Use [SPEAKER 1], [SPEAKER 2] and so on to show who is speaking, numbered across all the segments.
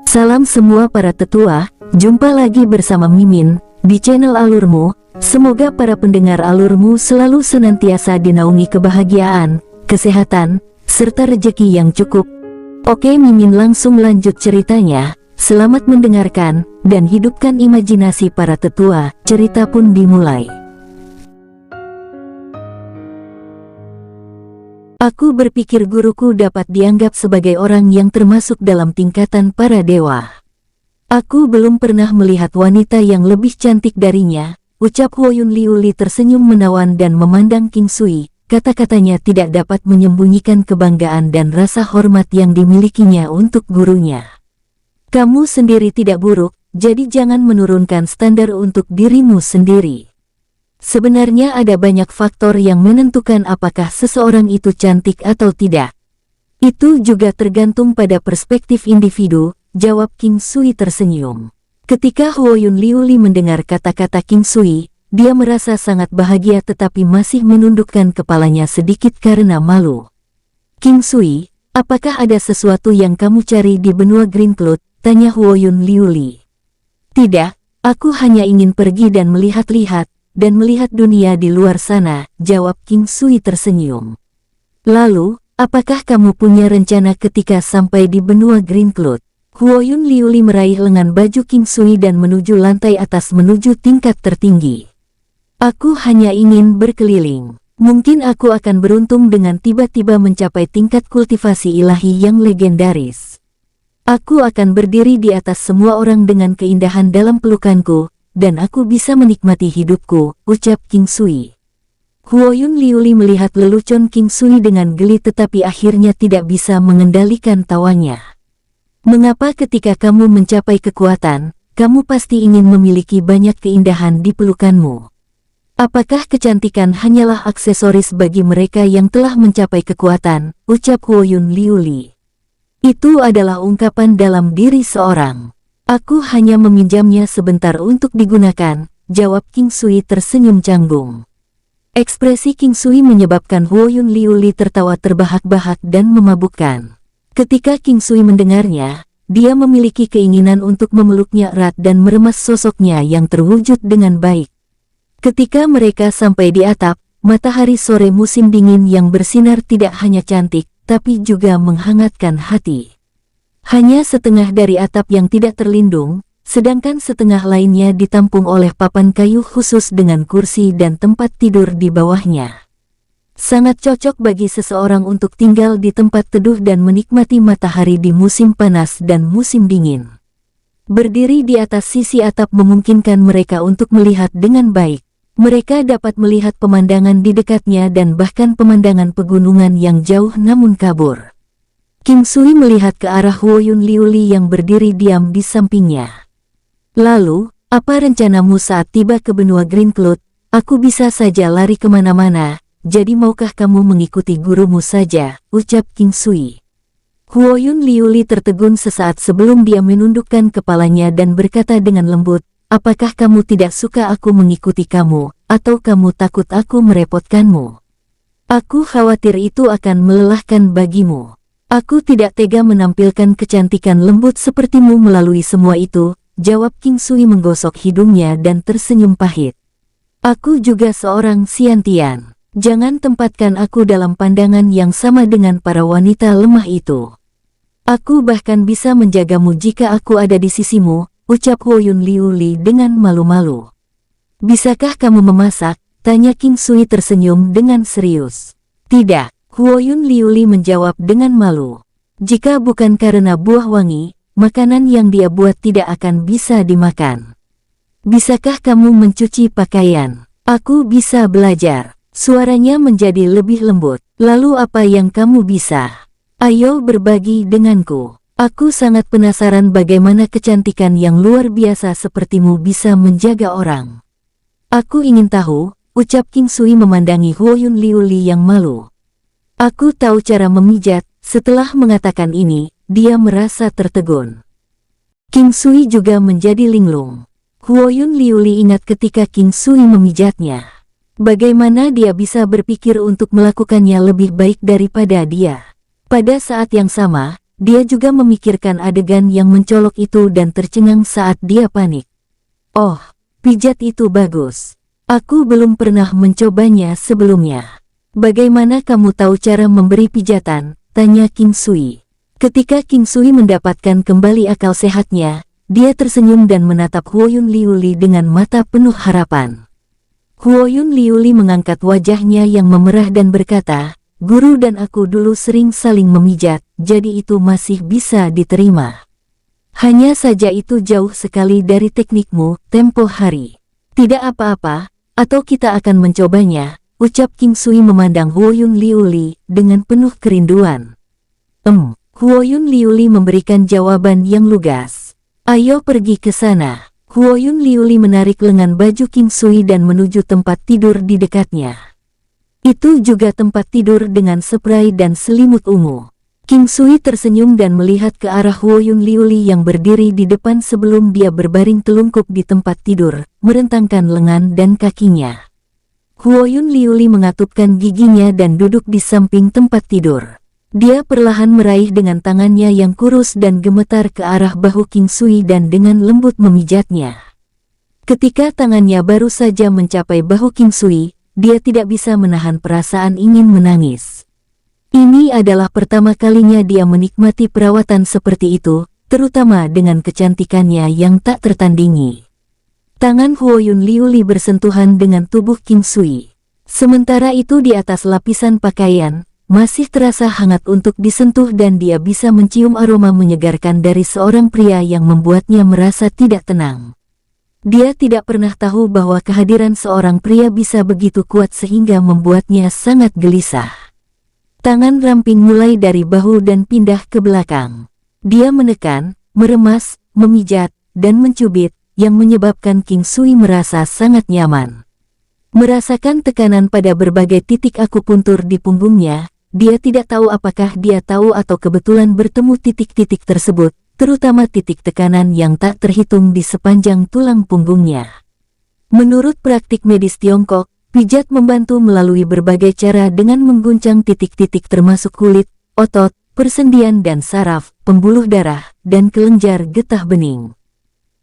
[SPEAKER 1] Salam semua para tetua, jumpa lagi bersama Mimin di channel Alurmu. Semoga para pendengar Alurmu selalu senantiasa dinaungi kebahagiaan, kesehatan, serta rezeki yang cukup. Oke, Mimin langsung lanjut ceritanya. Selamat mendengarkan dan hidupkan imajinasi para tetua. Cerita pun dimulai. Aku berpikir guruku dapat dianggap sebagai orang yang termasuk dalam tingkatan para dewa. Aku belum pernah melihat wanita yang lebih cantik darinya, ucap Huoyun Liuli tersenyum menawan dan memandang King Sui. Kata-katanya tidak dapat menyembunyikan kebanggaan dan rasa hormat yang dimilikinya untuk gurunya. Kamu sendiri tidak buruk, jadi jangan menurunkan standar untuk dirimu sendiri. Sebenarnya ada banyak faktor yang menentukan apakah seseorang itu cantik atau tidak. Itu juga tergantung pada perspektif individu, jawab King Sui tersenyum. Ketika Huoyun Liuli mendengar kata-kata King Sui, dia merasa sangat bahagia tetapi masih menundukkan kepalanya sedikit karena malu. King Sui, apakah ada sesuatu yang kamu cari di benua Green Cloud? Tanya Huoyun Liuli. Tidak, aku hanya ingin pergi dan melihat-lihat, dan melihat dunia di luar sana, jawab King Sui tersenyum. Lalu, apakah kamu punya rencana ketika sampai di benua Green Cloud? Huoyun Liuli meraih lengan baju King Sui dan menuju lantai atas menuju tingkat tertinggi. Aku hanya ingin berkeliling. Mungkin aku akan beruntung dengan tiba-tiba mencapai tingkat kultivasi ilahi yang legendaris. Aku akan berdiri di atas semua orang dengan keindahan dalam pelukanku, dan aku bisa menikmati hidupku, ucap King Sui. Huoyun Liuli melihat lelucon King Sui dengan geli tetapi akhirnya tidak bisa mengendalikan tawanya. Mengapa ketika kamu mencapai kekuatan, kamu pasti ingin memiliki banyak keindahan di pelukanmu? Apakah kecantikan hanyalah aksesoris bagi mereka yang telah mencapai kekuatan, ucap Huoyun Liuli. Itu adalah ungkapan dalam diri seorang. Aku hanya meminjamnya sebentar untuk digunakan, jawab King Sui tersenyum canggung. Ekspresi King Sui menyebabkan Huoyun Liuli tertawa terbahak-bahak dan memabukkan. Ketika King Sui mendengarnya, dia memiliki keinginan untuk memeluknya erat dan meremas sosoknya yang terwujud dengan baik. Ketika mereka sampai di atap, matahari sore musim dingin yang bersinar tidak hanya cantik, tapi juga menghangatkan hati. Hanya setengah dari atap yang tidak terlindung, sedangkan setengah lainnya ditampung oleh papan kayu khusus dengan kursi dan tempat tidur di bawahnya. Sangat cocok bagi seseorang untuk tinggal di tempat teduh dan menikmati matahari di musim panas dan musim dingin. Berdiri di atas sisi atap memungkinkan mereka untuk melihat dengan baik. Mereka dapat melihat pemandangan di dekatnya dan bahkan pemandangan pegunungan yang jauh namun kabur. King Sui melihat ke arah Huoyun Liuli yang berdiri diam di sampingnya. Lalu, apa rencanamu saat tiba ke benua Green Cloud? Aku bisa saja lari kemana-mana, jadi maukah kamu mengikuti gurumu saja, ucap King Sui. Huoyun Liuli tertegun sesaat sebelum dia menundukkan kepalanya dan berkata dengan lembut, apakah kamu tidak suka aku mengikuti kamu, atau kamu takut aku merepotkanmu? Aku khawatir itu akan melelahkan bagimu. Aku tidak tega menampilkan kecantikan lembut sepertimu melalui semua itu, jawab King Sui menggosok hidungnya dan tersenyum pahit. Aku juga seorang Xiantian. Jangan tempatkan aku dalam pandangan yang sama dengan para wanita lemah itu. Aku bahkan bisa menjagamu jika aku ada di sisimu, ucap Huoyun Liuli dengan malu-malu. Bisakah kamu memasak? Tanya King Sui tersenyum dengan serius. Tidak. Huoyun Liuli menjawab dengan malu. Jika bukan karena buah wangi, makanan yang dia buat tidak akan bisa dimakan. Bisakah kamu mencuci pakaian? Aku bisa belajar. Suaranya menjadi lebih lembut. Lalu apa yang kamu bisa? Ayo berbagi denganku. Aku sangat penasaran bagaimana kecantikan yang luar biasa sepertimu bisa menjaga orang. Aku ingin tahu, ucap King Sui memandangi Huoyun Liuli yang malu. Aku tahu cara memijat. Setelah mengatakan ini, dia merasa tertegun. King Sui juga menjadi linglung. Huoyun Liuli ingat ketika King Sui memijatnya. Bagaimana dia bisa berpikir untuk melakukannya lebih baik daripada dia? Pada saat yang sama, dia juga memikirkan adegan yang mencolok itu dan tercengang saat dia panik. Oh, pijat itu bagus. Aku belum pernah mencobanya sebelumnya. Bagaimana kamu tahu cara memberi pijatan? Tanya King Sui. Ketika King Sui mendapatkan kembali akal sehatnya, dia tersenyum dan menatap Huoyun Liuli dengan mata penuh harapan. Huoyun Liuli mengangkat wajahnya yang memerah dan berkata, "Guru dan aku dulu sering saling memijat, jadi itu masih bisa diterima. Hanya saja itu jauh sekali dari teknikmu, tempo hari." "Tidak apa-apa, atau kita akan mencobanya," ucap King Sui memandang Huoyun Liuli dengan penuh kerinduan. Huoyun Liuli memberikan jawaban yang lugas. "Ayo pergi ke sana." Huoyun Liuli menarik lengan baju King Sui dan menuju tempat tidur di dekatnya. Itu juga tempat tidur dengan spray dan selimut ungu. King Sui tersenyum dan melihat ke arah Huoyun Liuli yang berdiri di depan sebelum dia berbaring telungkup di tempat tidur, merentangkan lengan dan kakinya. Huoyun Liuli mengatupkan giginya dan duduk di samping tempat tidur. Dia perlahan meraih dengan tangannya yang kurus dan gemetar ke arah bahu King Sui dan dengan lembut memijatnya. Ketika tangannya baru saja mencapai bahu King Sui, dia tidak bisa menahan perasaan ingin menangis. Ini adalah pertama kalinya dia menikmati perawatan seperti itu, terutama dengan kecantikannya yang tak tertandingi. Tangan Huoyun Liuli bersentuhan dengan tubuh King Sui. Sementara itu di atas lapisan pakaian, masih terasa hangat untuk disentuh dan dia bisa mencium aroma menyegarkan dari seorang pria yang membuatnya merasa tidak tenang. Dia tidak pernah tahu bahwa kehadiran seorang pria bisa begitu kuat sehingga membuatnya sangat gelisah. Tangan ramping mulai dari bahu dan pindah ke belakang. Dia menekan, meremas, memijat, dan mencubit, yang menyebabkan King Sui merasa sangat nyaman. Merasakan tekanan pada berbagai titik akupuntur di punggungnya, dia tidak tahu apakah dia tahu atau kebetulan bertemu titik-titik tersebut, terutama titik tekanan yang tak terhitung di sepanjang tulang punggungnya. Menurut praktik medis Tiongkok, pijat membantu melalui berbagai cara dengan mengguncang titik-titik termasuk kulit, otot, persendian dan saraf, pembuluh darah, dan kelenjar getah bening.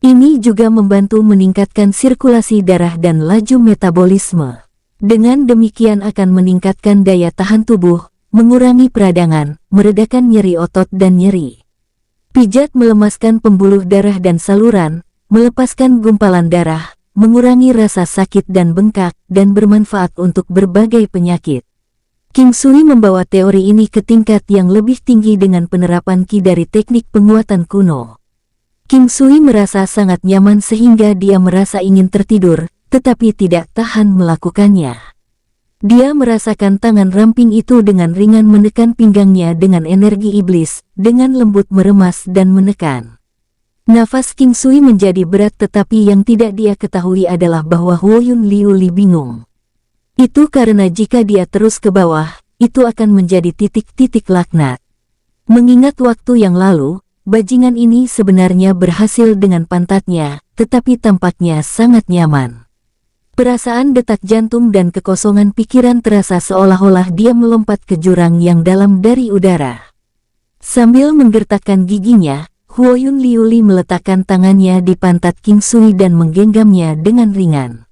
[SPEAKER 1] Ini juga membantu meningkatkan sirkulasi darah dan laju metabolisme. Dengan demikian akan meningkatkan daya tahan tubuh, mengurangi peradangan, meredakan nyeri otot dan nyeri. Pijat melemaskan pembuluh darah dan saluran, melepaskan gumpalan darah, mengurangi rasa sakit dan bengkak, dan bermanfaat untuk berbagai penyakit. King Sui membawa teori ini ke tingkat yang lebih tinggi dengan penerapan Qi dari teknik penguatan kuno. King Sui merasa sangat nyaman sehingga dia merasa ingin tertidur, tetapi tidak tahan melakukannya. Dia merasakan tangan ramping itu dengan ringan menekan pinggangnya dengan energi iblis, dengan lembut meremas dan menekan. Nafas King Sui menjadi berat tetapi yang tidak dia ketahui adalah bahwa Huoyun Liuli bingung. Itu karena jika dia terus ke bawah, itu akan menjadi titik-titik laknat. Mengingat waktu yang lalu, bajingan ini sebenarnya berhasil dengan pantatnya, tetapi tampaknya sangat nyaman. Perasaan detak jantung dan kekosongan pikiran terasa seolah-olah dia melompat ke jurang yang dalam dari udara. Sambil menggertakkan giginya, Huoyun Liuli meletakkan tangannya di pantat King Sui dan menggenggamnya dengan ringan.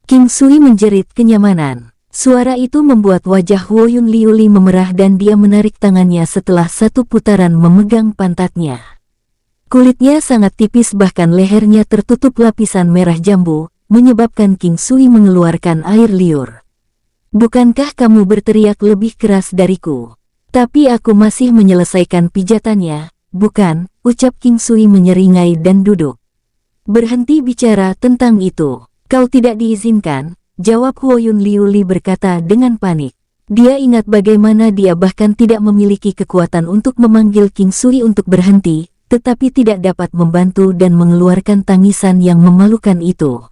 [SPEAKER 1] King Sui menjerit kenyamanan. Suara itu membuat wajah Huoyun Liuli memerah dan dia menarik tangannya setelah satu putaran memegang pantatnya. Kulitnya sangat tipis bahkan lehernya tertutup lapisan merah jambu, menyebabkan King Sui mengeluarkan air liur. "Bukankah kamu berteriak lebih keras dariku? Tapi aku masih menyelesaikan pijatannya, bukan?" ucap King Sui menyeringai dan duduk. "Berhenti bicara tentang itu. Kau tidak diizinkan," jawab Huoyun Liuli berkata dengan panik. Dia ingat bagaimana dia bahkan tidak memiliki kekuatan untuk memanggil King Sui untuk berhenti, tetapi tidak dapat membantu dan mengeluarkan tangisan yang memalukan itu.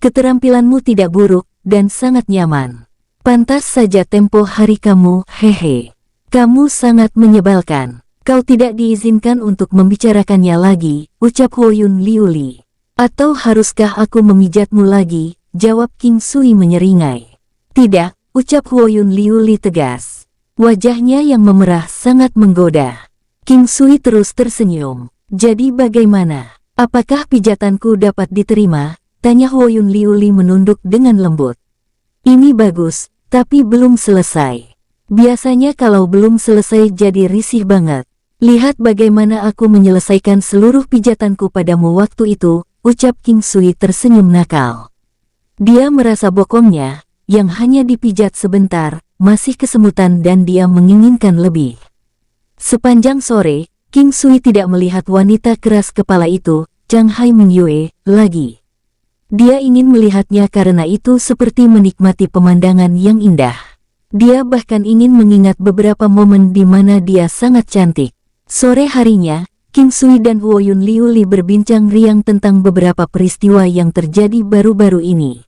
[SPEAKER 1] "Keterampilanmu tidak buruk, dan sangat nyaman. Pantas saja tempo hari kamu, hehe. Kamu sangat menyebalkan. Kau tidak diizinkan untuk membicarakannya lagi," ucap Huoyun Liuli. "Atau haruskah aku memijatmu lagi?" jawab King Sui menyeringai. "Tidak," ucap Huoyun Liuli tegas. Wajahnya yang memerah sangat menggoda. King Sui terus tersenyum. Jadi bagaimana? Apakah pijatanku dapat diterima? Tanya Huoyun Liuli menunduk dengan lembut. Ini bagus, tapi belum selesai. Biasanya kalau belum selesai jadi risih banget. Lihat bagaimana aku menyelesaikan seluruh pijatanku padamu waktu itu, ucap King Sui tersenyum nakal. Dia merasa bokongnya, yang hanya dipijat sebentar, masih kesemutan dan dia menginginkan lebih. Sepanjang sore, King Sui tidak melihat wanita keras kepala itu, Chang Hai Mingyue, lagi. Dia ingin melihatnya karena itu seperti menikmati pemandangan yang indah. Dia bahkan ingin mengingat beberapa momen di mana dia sangat cantik. Sore harinya, King Sui dan Huoyun Liuli berbincang riang tentang beberapa peristiwa yang terjadi baru-baru ini.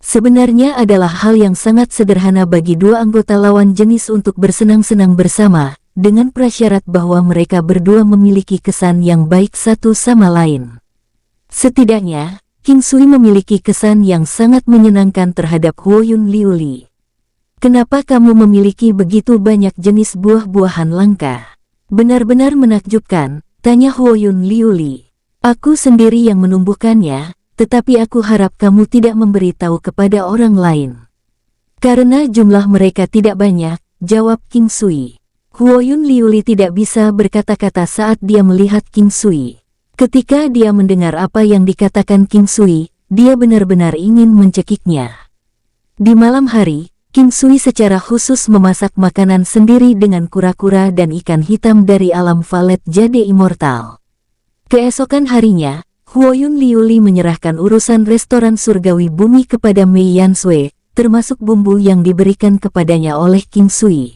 [SPEAKER 1] Sebenarnya adalah hal yang sangat sederhana bagi dua anggota lawan jenis untuk bersenang-senang bersama, dengan prasyarat bahwa mereka berdua memiliki kesan yang baik satu sama lain. Setidaknya, King Sui memiliki kesan yang sangat menyenangkan terhadap Huoyun Liuli. Kenapa kamu memiliki begitu banyak jenis buah-buahan langka? Benar-benar menakjubkan, tanya Huoyun Liuli. Aku sendiri yang menumbuhkannya, tetapi aku harap kamu tidak memberitahu kepada orang lain. Karena jumlah mereka tidak banyak, jawab King Sui. Huoyun Liuli tidak bisa berkata-kata saat dia melihat King Sui. Ketika dia mendengar apa yang dikatakan King Sui, dia benar-benar ingin mencekiknya. Di malam hari, King Sui secara khusus memasak makanan sendiri dengan kura-kura dan ikan hitam dari alam valet jade immortal. Keesokan harinya, Huoyun Liuli menyerahkan urusan restoran surgawi bumi kepada Mei Yansui, termasuk bumbu yang diberikan kepadanya oleh King Sui.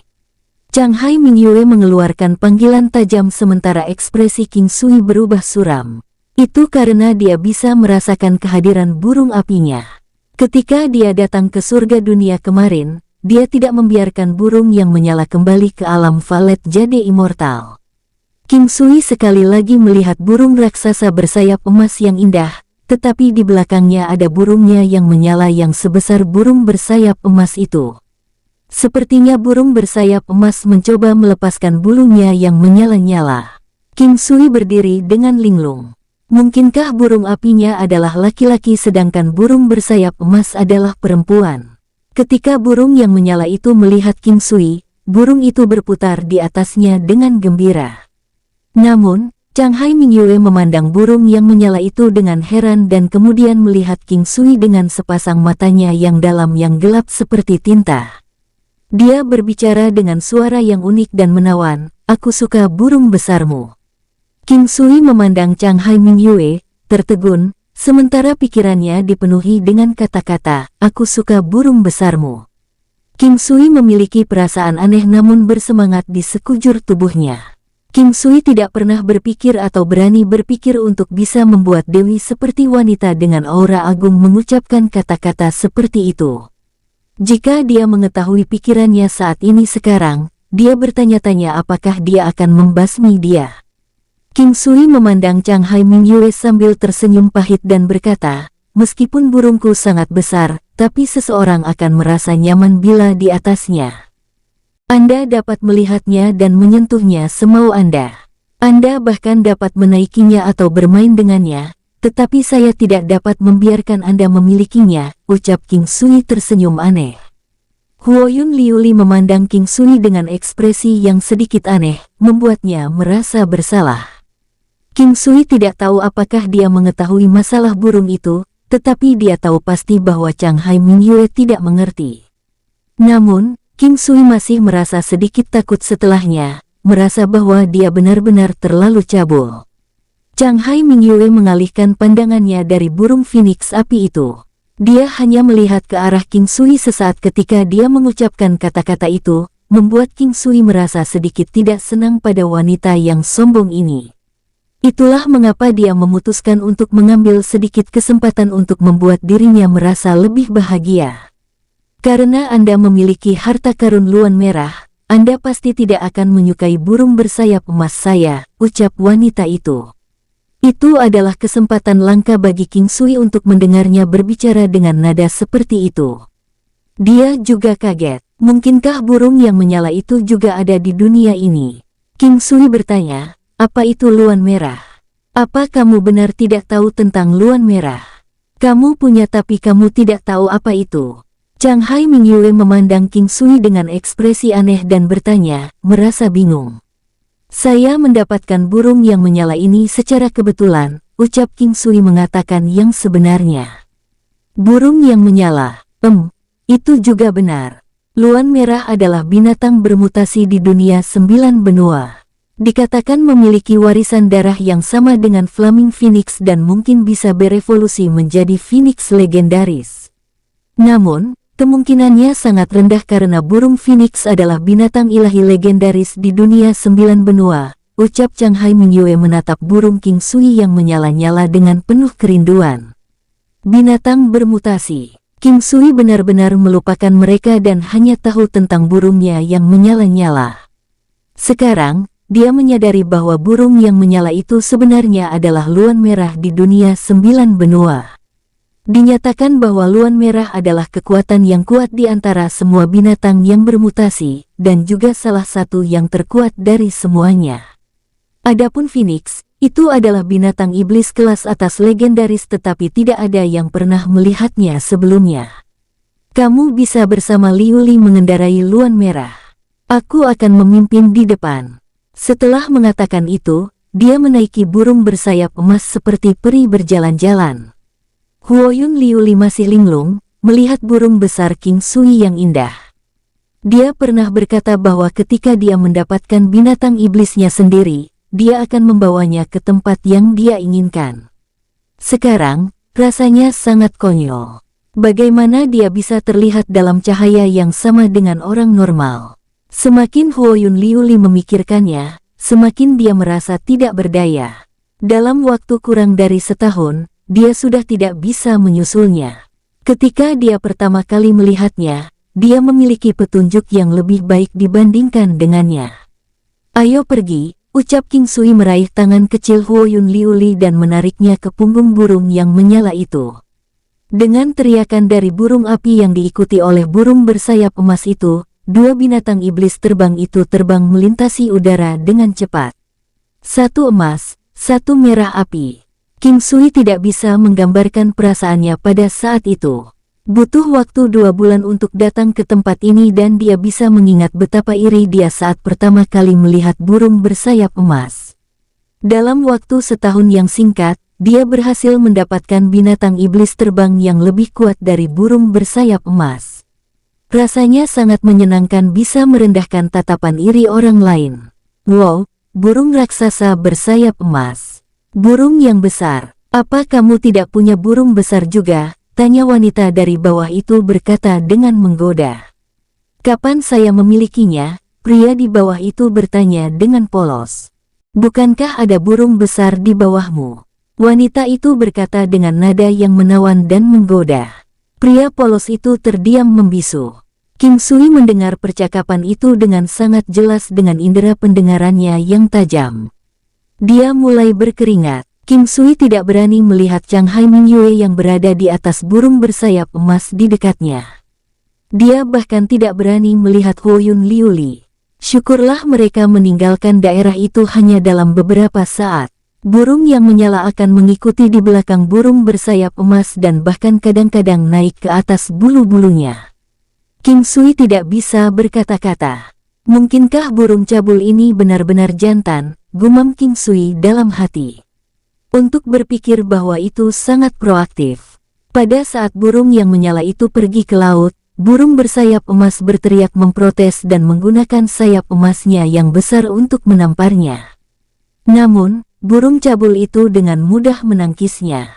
[SPEAKER 1] Chang Hai Mingyue mengeluarkan panggilan tajam sementara ekspresi King Sui berubah suram. Itu karena dia bisa merasakan kehadiran burung apinya. Ketika dia datang ke surga dunia kemarin, dia tidak membiarkan burung yang menyala kembali ke alam valet jade immortal. King Sui sekali lagi melihat burung raksasa bersayap emas yang indah, tetapi di belakangnya ada burungnya yang menyala yang sebesar burung bersayap emas itu. Sepertinya burung bersayap emas mencoba melepaskan bulunya yang menyala-nyala. King Sui berdiri dengan linglung. Mungkinkah burung apinya adalah laki-laki sedangkan burung bersayap emas adalah perempuan? Ketika burung yang menyala itu melihat King Sui, burung itu berputar di atasnya dengan gembira. Namun, Chang Hai Mingyue memandang burung yang menyala itu dengan heran dan kemudian melihat King Sui dengan sepasang matanya yang dalam yang gelap seperti tinta. Dia berbicara dengan suara yang unik dan menawan, "Aku suka burung besarmu." King Sui memandang Chang Hai Mingyue, tertegun, sementara pikirannya dipenuhi dengan kata-kata, "Aku suka burung besarmu." King Sui memiliki perasaan aneh namun bersemangat di sekujur tubuhnya. King Sui tidak pernah berpikir atau berani berpikir untuk bisa membuat dewi seperti wanita dengan aura agung mengucapkan kata-kata seperti itu. Jika dia mengetahui pikirannya saat ini sekarang, dia bertanya-tanya apakah dia akan membasmi dia. King Sui memandang Chang Hai Mingyue sambil tersenyum pahit dan berkata, "Meskipun burungku sangat besar, tapi seseorang akan merasa nyaman bila di atasnya. Anda dapat melihatnya dan menyentuhnya semau Anda. Anda bahkan dapat menaikinya atau bermain dengannya, tetapi saya tidak dapat membiarkan Anda memilikinya," ucap King Sui tersenyum aneh. Huoyun Liuli memandang King Sui dengan ekspresi yang sedikit aneh, membuatnya merasa bersalah. King Sui tidak tahu apakah dia mengetahui masalah burung itu, tetapi dia tahu pasti bahwa Chang Hai Mingyue tidak mengerti. Namun, King Sui masih merasa sedikit takut setelahnya, merasa bahwa dia benar-benar terlalu cabul. Chang Hai Mingyue mengalihkan pandangannya dari burung phoenix api itu. Dia hanya melihat ke arah King Sui sesaat ketika dia mengucapkan kata-kata itu, membuat King Sui merasa sedikit tidak senang pada wanita yang sombong ini. Itulah mengapa dia memutuskan untuk mengambil sedikit kesempatan untuk membuat dirinya merasa lebih bahagia. Karena Anda memiliki harta karun luan merah, Anda pasti tidak akan menyukai burung bersayap emas saya, ucap wanita itu. Itu adalah kesempatan langka bagi King Sui untuk mendengarnya berbicara dengan nada seperti itu. Dia juga kaget, mungkinkah burung yang menyala itu juga ada di dunia ini? King Sui bertanya, apa itu luan merah? Apa kamu benar tidak tahu tentang luan merah? Kamu punya tapi kamu tidak tahu apa itu. Chang Hai Mingyue memandang King Sui dengan ekspresi aneh dan bertanya, merasa bingung. Saya mendapatkan burung yang menyala ini secara kebetulan, ucap King Sui mengatakan yang sebenarnya. Burung yang menyala, itu juga benar. Luan merah adalah binatang bermutasi di dunia 9 benua. Dikatakan memiliki warisan darah yang sama dengan Flaming Phoenix dan mungkin bisa berevolusi menjadi Phoenix legendaris. Namun, kemungkinannya sangat rendah karena burung Phoenix adalah binatang ilahi legendaris di dunia 9 benua, ucap Chang Hai Mingyue menatap burung King Sui yang menyala-nyala dengan penuh kerinduan. Binatang bermutasi. King Sui benar-benar melupakan mereka dan hanya tahu tentang burungnya yang menyala-nyala. Sekarang, dia menyadari bahwa burung yang menyala itu sebenarnya adalah luan merah di dunia 9 benua. Dinyatakan bahwa luan merah adalah kekuatan yang kuat di antara semua binatang yang bermutasi, dan juga salah satu yang terkuat dari semuanya. Adapun Phoenix, itu adalah binatang iblis kelas atas legendaris tetapi tidak ada yang pernah melihatnya sebelumnya. Kamu bisa bersama Liu Li mengendarai luan merah. Aku akan memimpin di depan. Setelah mengatakan itu, dia menaiki burung bersayap emas seperti peri berjalan-jalan. Huoyun Liu Li masih linglung, melihat burung besar King Sui yang indah. Dia pernah berkata bahwa ketika dia mendapatkan binatang iblisnya sendiri, dia akan membawanya ke tempat yang dia inginkan. Sekarang, rasanya sangat konyol. Bagaimana dia bisa terlihat dalam cahaya yang sama dengan orang normal? Semakin Huoyun Liu Li memikirkannya, semakin dia merasa tidak berdaya. Dalam waktu kurang dari setahun, dia sudah tidak bisa menyusulnya. Ketika dia pertama kali melihatnya, dia memiliki petunjuk yang lebih baik dibandingkan dengannya. Ayo pergi, ucap King Sui meraih tangan kecil Huoyun Liu Li dan menariknya ke punggung burung yang menyala itu. Dengan teriakan dari burung api yang diikuti oleh burung bersayap emas itu, dua binatang iblis terbang itu terbang melintasi udara dengan cepat. Satu emas, satu merah api. King Sui tidak bisa menggambarkan perasaannya pada saat itu. Butuh waktu 2 bulan untuk datang ke tempat ini dan dia bisa mengingat betapa iri dia saat pertama kali melihat burung bersayap emas. Dalam waktu setahun yang singkat, dia berhasil mendapatkan binatang iblis terbang yang lebih kuat dari burung bersayap emas. Rasanya sangat menyenangkan bisa merendahkan tatapan iri orang lain. Wow, burung raksasa bersayap emas. Burung yang besar, apa kamu tidak punya burung besar juga? Tanya wanita dari bawah itu berkata dengan menggoda. Kapan saya memilikinya? Pria di bawah itu bertanya dengan polos. Bukankah ada burung besar di bawahmu? Wanita itu berkata dengan nada yang menawan dan menggoda. Pria polos itu terdiam membisu. King Sui mendengar percakapan itu dengan sangat jelas dengan indera pendengarannya yang tajam. Dia mulai berkeringat. King Sui tidak berani melihat Chang Hai Mingyue yang berada di atas burung bersayap emas di dekatnya. Dia bahkan tidak berani melihat Huoyun Liu Li. Syukurlah mereka meninggalkan daerah itu hanya dalam beberapa saat. Burung yang menyala akan mengikuti di belakang burung bersayap emas dan bahkan kadang-kadang naik ke atas bulu-bulunya. King Sui tidak bisa berkata-kata. Mungkinkah burung cabul ini benar-benar jantan? Gumam King Sui dalam hati. Untuk berpikir bahwa itu sangat proaktif. Pada saat burung yang menyala itu pergi ke laut, burung bersayap emas berteriak memprotes dan menggunakan sayap emasnya yang besar untuk menamparnya. Namun, burung cabul itu dengan mudah menangkisnya.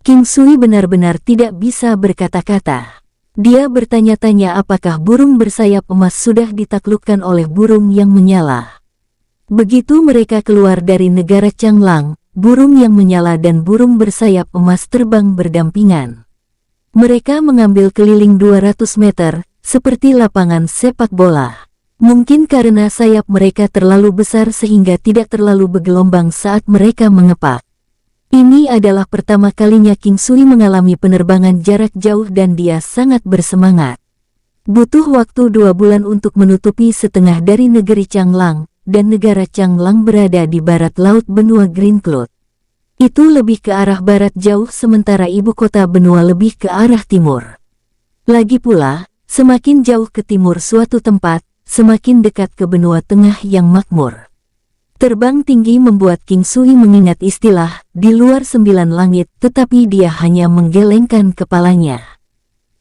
[SPEAKER 1] King Sui benar-benar tidak bisa berkata-kata. Dia bertanya-tanya apakah burung bersayap emas sudah ditaklukkan oleh burung yang menyala. Begitu mereka keluar dari negara Changlang, burung yang menyala dan burung bersayap emas terbang berdampingan. Mereka mengambil keliling 200 meter, seperti lapangan sepak bola. Mungkin karena sayap mereka terlalu besar sehingga tidak terlalu bergelombang saat mereka mengepak. Ini adalah pertama kalinya King Sui mengalami penerbangan jarak jauh dan dia sangat bersemangat. Butuh waktu 2 bulan untuk menutupi setengah dari negeri Changlang, dan negara Changlang berada di barat laut benua Green Cloud. Itu lebih ke arah barat jauh sementara ibu kota benua lebih ke arah timur. Lagi pula, semakin jauh ke timur suatu tempat, semakin dekat ke benua tengah yang makmur. Terbang tinggi membuat King Sui mengingat istilah di luar 9 langit, tetapi dia hanya menggelengkan kepalanya.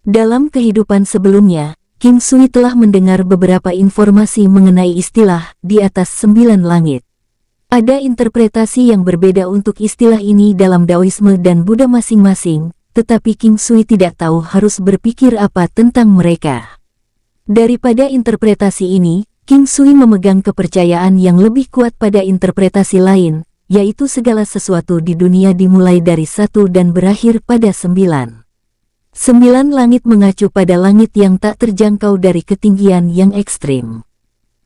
[SPEAKER 1] Dalam kehidupan sebelumnya, King Sui telah mendengar beberapa informasi mengenai istilah di atas 9 langit. Ada interpretasi yang berbeda untuk istilah ini dalam Daoisme dan Buddha masing-masing, tetapi King Sui tidak tahu harus berpikir apa tentang mereka. Daripada interpretasi ini, King Sui memegang kepercayaan yang lebih kuat pada interpretasi lain, yaitu segala sesuatu di dunia dimulai dari 1 dan berakhir pada 9. 9 langit mengacu pada langit yang tak terjangkau dari ketinggian yang ekstrim.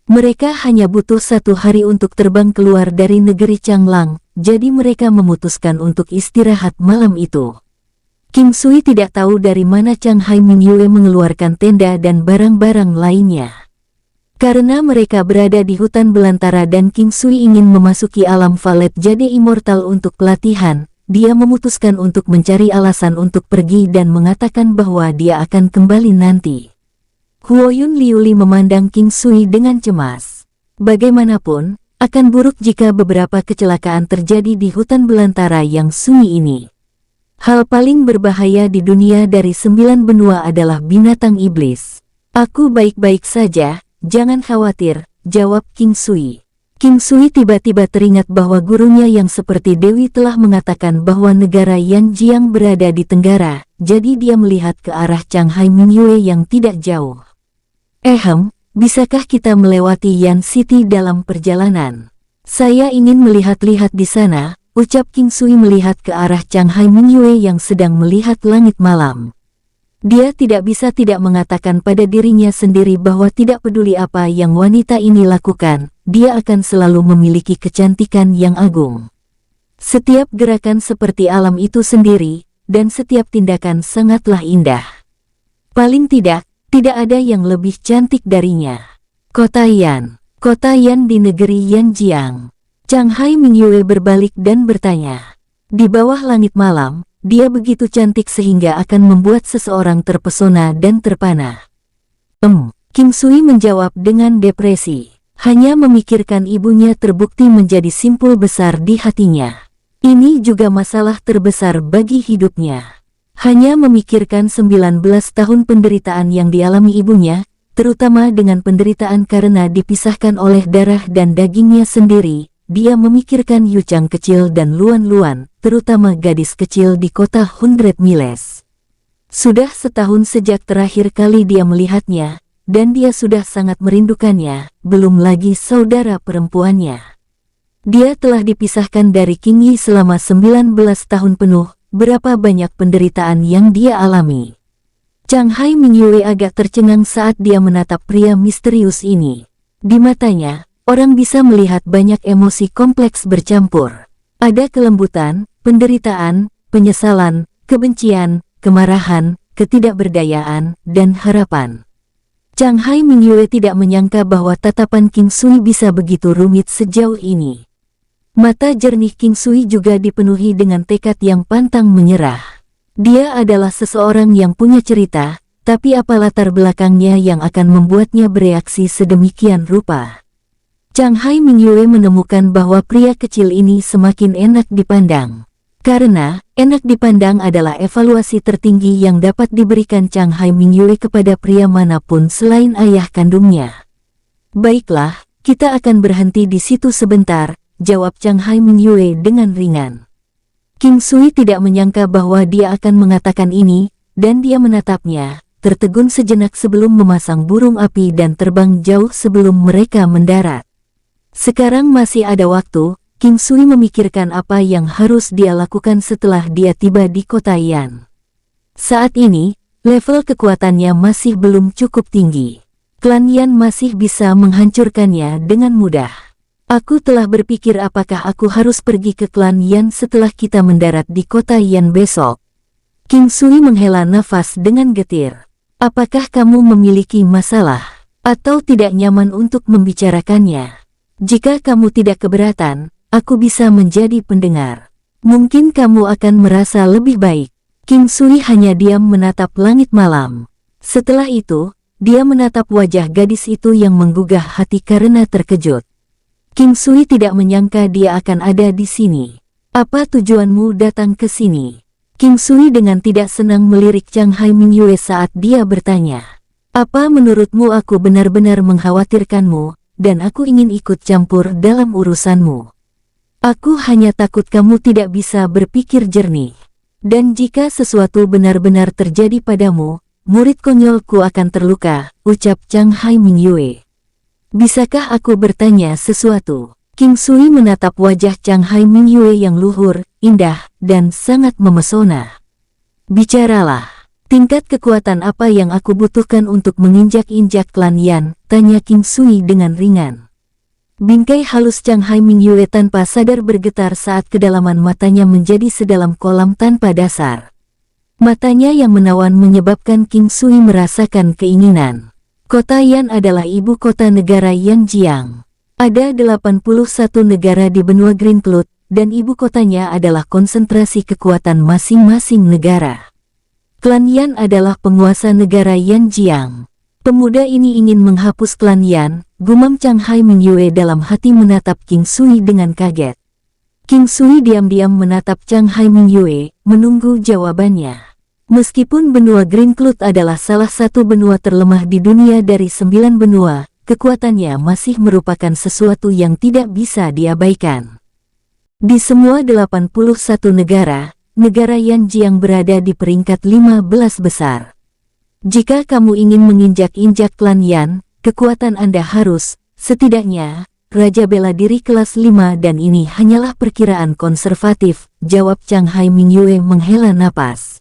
[SPEAKER 1] Mereka hanya butuh 1 hari untuk terbang keluar dari negeri Changlang, jadi mereka memutuskan untuk istirahat malam itu. King Sui tidak tahu dari mana Chang Hai Mingyue mengeluarkan tenda dan barang-barang lainnya. Karena mereka berada di hutan belantara dan King Sui ingin memasuki alam Valet Jade Immortal untuk pelatihan, dia memutuskan untuk mencari alasan untuk pergi dan mengatakan bahwa dia akan kembali nanti. Huoyun Liuli memandang King Sui dengan cemas. Bagaimanapun, akan buruk jika beberapa kecelakaan terjadi di hutan belantara yang sunyi ini. Hal paling berbahaya di dunia dari 9 benua adalah binatang iblis. Aku baik-baik saja. Jangan khawatir, jawab King Sui. King Sui tiba-tiba teringat bahwa gurunya yang seperti Dewi telah mengatakan bahwa negara Yanjiang berada di tenggara, jadi dia melihat ke arah Chang Hai Mingyue yang tidak jauh. Bisakah kita melewati Yan City dalam perjalanan? Saya ingin melihat-lihat di sana, ucap King Sui melihat ke arah Chang Hai Mingyue yang sedang melihat langit malam. Dia tidak bisa tidak mengatakan pada dirinya sendiri bahwa tidak peduli apa yang wanita ini lakukan, dia akan selalu memiliki kecantikan yang agung. Setiap gerakan seperti alam itu sendiri, dan setiap tindakan sangatlah indah. Paling tidak ada yang lebih cantik darinya. Kota Yan di negeri Yanjiang. Chang Hai Mingyue berbalik dan bertanya. Di bawah langit malam, dia begitu cantik sehingga akan membuat seseorang terpesona dan terpana. King Sui menjawab dengan depresi. Hanya memikirkan ibunya terbukti menjadi simpul besar di hatinya. Ini juga masalah terbesar bagi hidupnya. Hanya memikirkan 19 tahun penderitaan yang dialami ibunya, terutama dengan penderitaan karena dipisahkan oleh darah dan dagingnya sendiri. Dia memikirkan Yuchang kecil dan Luan-Luan, terutama gadis kecil di kota 100 Miles. Sudah setahun sejak terakhir kali dia melihatnya, dan dia sudah sangat merindukannya, belum lagi saudara perempuannya. Dia telah dipisahkan dari King Yi selama 19 tahun penuh, berapa banyak penderitaan yang dia alami. Chang Hai Mingyue agak tercengang saat dia menatap pria misterius ini. Di matanya, orang bisa melihat banyak emosi kompleks bercampur. Ada kelembutan, penderitaan, penyesalan, kebencian, kemarahan, ketidakberdayaan, dan harapan. Chang Hai Mingyue tidak menyangka bahwa tatapan King Sui bisa begitu rumit sejauh ini. Mata jernih King Sui juga dipenuhi dengan tekad yang pantang menyerah. Dia adalah seseorang yang punya cerita, tapi apa latar belakangnya yang akan membuatnya bereaksi sedemikian rupa? Chang Hai Mingyue menemukan bahwa pria kecil ini semakin enak dipandang. Karena, enak dipandang adalah evaluasi tertinggi yang dapat diberikan Chang Hai Mingyue kepada pria manapun selain ayah kandungnya. Baiklah, kita akan berhenti di situ sebentar, jawab Chang Hai Mingyue dengan ringan. King Sui tidak menyangka bahwa dia akan mengatakan ini, dan dia menatapnya, tertegun sejenak sebelum memasang burung api dan terbang jauh sebelum mereka mendarat. Sekarang masih ada waktu, King Sui memikirkan apa yang harus dia lakukan setelah dia tiba di kota Yan. Saat ini, level kekuatannya masih belum cukup tinggi. Klan Yan masih bisa menghancurkannya dengan mudah. Aku telah berpikir apakah aku harus pergi ke klan Yan setelah kita mendarat di kota Yan besok. King Sui menghela nafas dengan getir. Apakah kamu memiliki masalah, atau tidak nyaman untuk membicarakannya? Jika kamu tidak keberatan, aku bisa menjadi pendengar. Mungkin kamu akan merasa lebih baik. King Sui hanya diam menatap langit malam. Setelah itu, dia menatap wajah gadis itu yang menggugah hati karena terkejut. King Sui tidak menyangka dia akan ada di sini. Apa tujuanmu datang ke sini? King Sui dengan tidak senang melirik Chang Hai Mingyue saat dia bertanya. Apa menurutmu aku benar-benar mengkhawatirkanmu, dan aku ingin ikut campur dalam urusanmu? Aku hanya takut kamu tidak bisa berpikir jernih. Dan jika sesuatu benar-benar terjadi padamu, murid konyolku akan terluka, ucap Chang Hai Mingyue. Bisakah aku bertanya sesuatu? King Sui menatap wajah Chang Hai Mingyue yang luhur, indah, dan sangat memesona. Bicaralah, tingkat kekuatan apa yang aku butuhkan untuk menginjak-injak klan Yan? Tanya King Sui dengan ringan. Bingkai halus Chang Hai Mingyue tanpa sadar bergetar saat kedalaman matanya menjadi sedalam kolam tanpa dasar. Matanya yang menawan menyebabkan King Sui merasakan keinginan. Kota Yan adalah ibu kota negara Yangjiang. Ada 81 negara di benua Green Cloud, dan ibu kotanya adalah konsentrasi kekuatan masing-masing negara. Klan Yan adalah penguasa negara Yangjiang. Pemuda ini ingin menghapus klan Yan, gumam Chang Hai Mingyue dalam hati menatap King Sui dengan kaget. King Sui diam-diam menatap Chang Hai Mingyue, menunggu jawabannya. Meskipun benua Green Cloud adalah salah satu benua terlemah di dunia dari 9 benua, kekuatannya masih merupakan sesuatu yang tidak bisa diabaikan. Di semua 81 negara, negara Yangjiang berada di peringkat 15 besar. Jika kamu ingin menginjak-injak klan Yan, kekuatan Anda harus, setidaknya, Raja Bela Diri kelas 5 dan ini hanyalah perkiraan konservatif, jawab Chang Hai Mingyue menghela napas.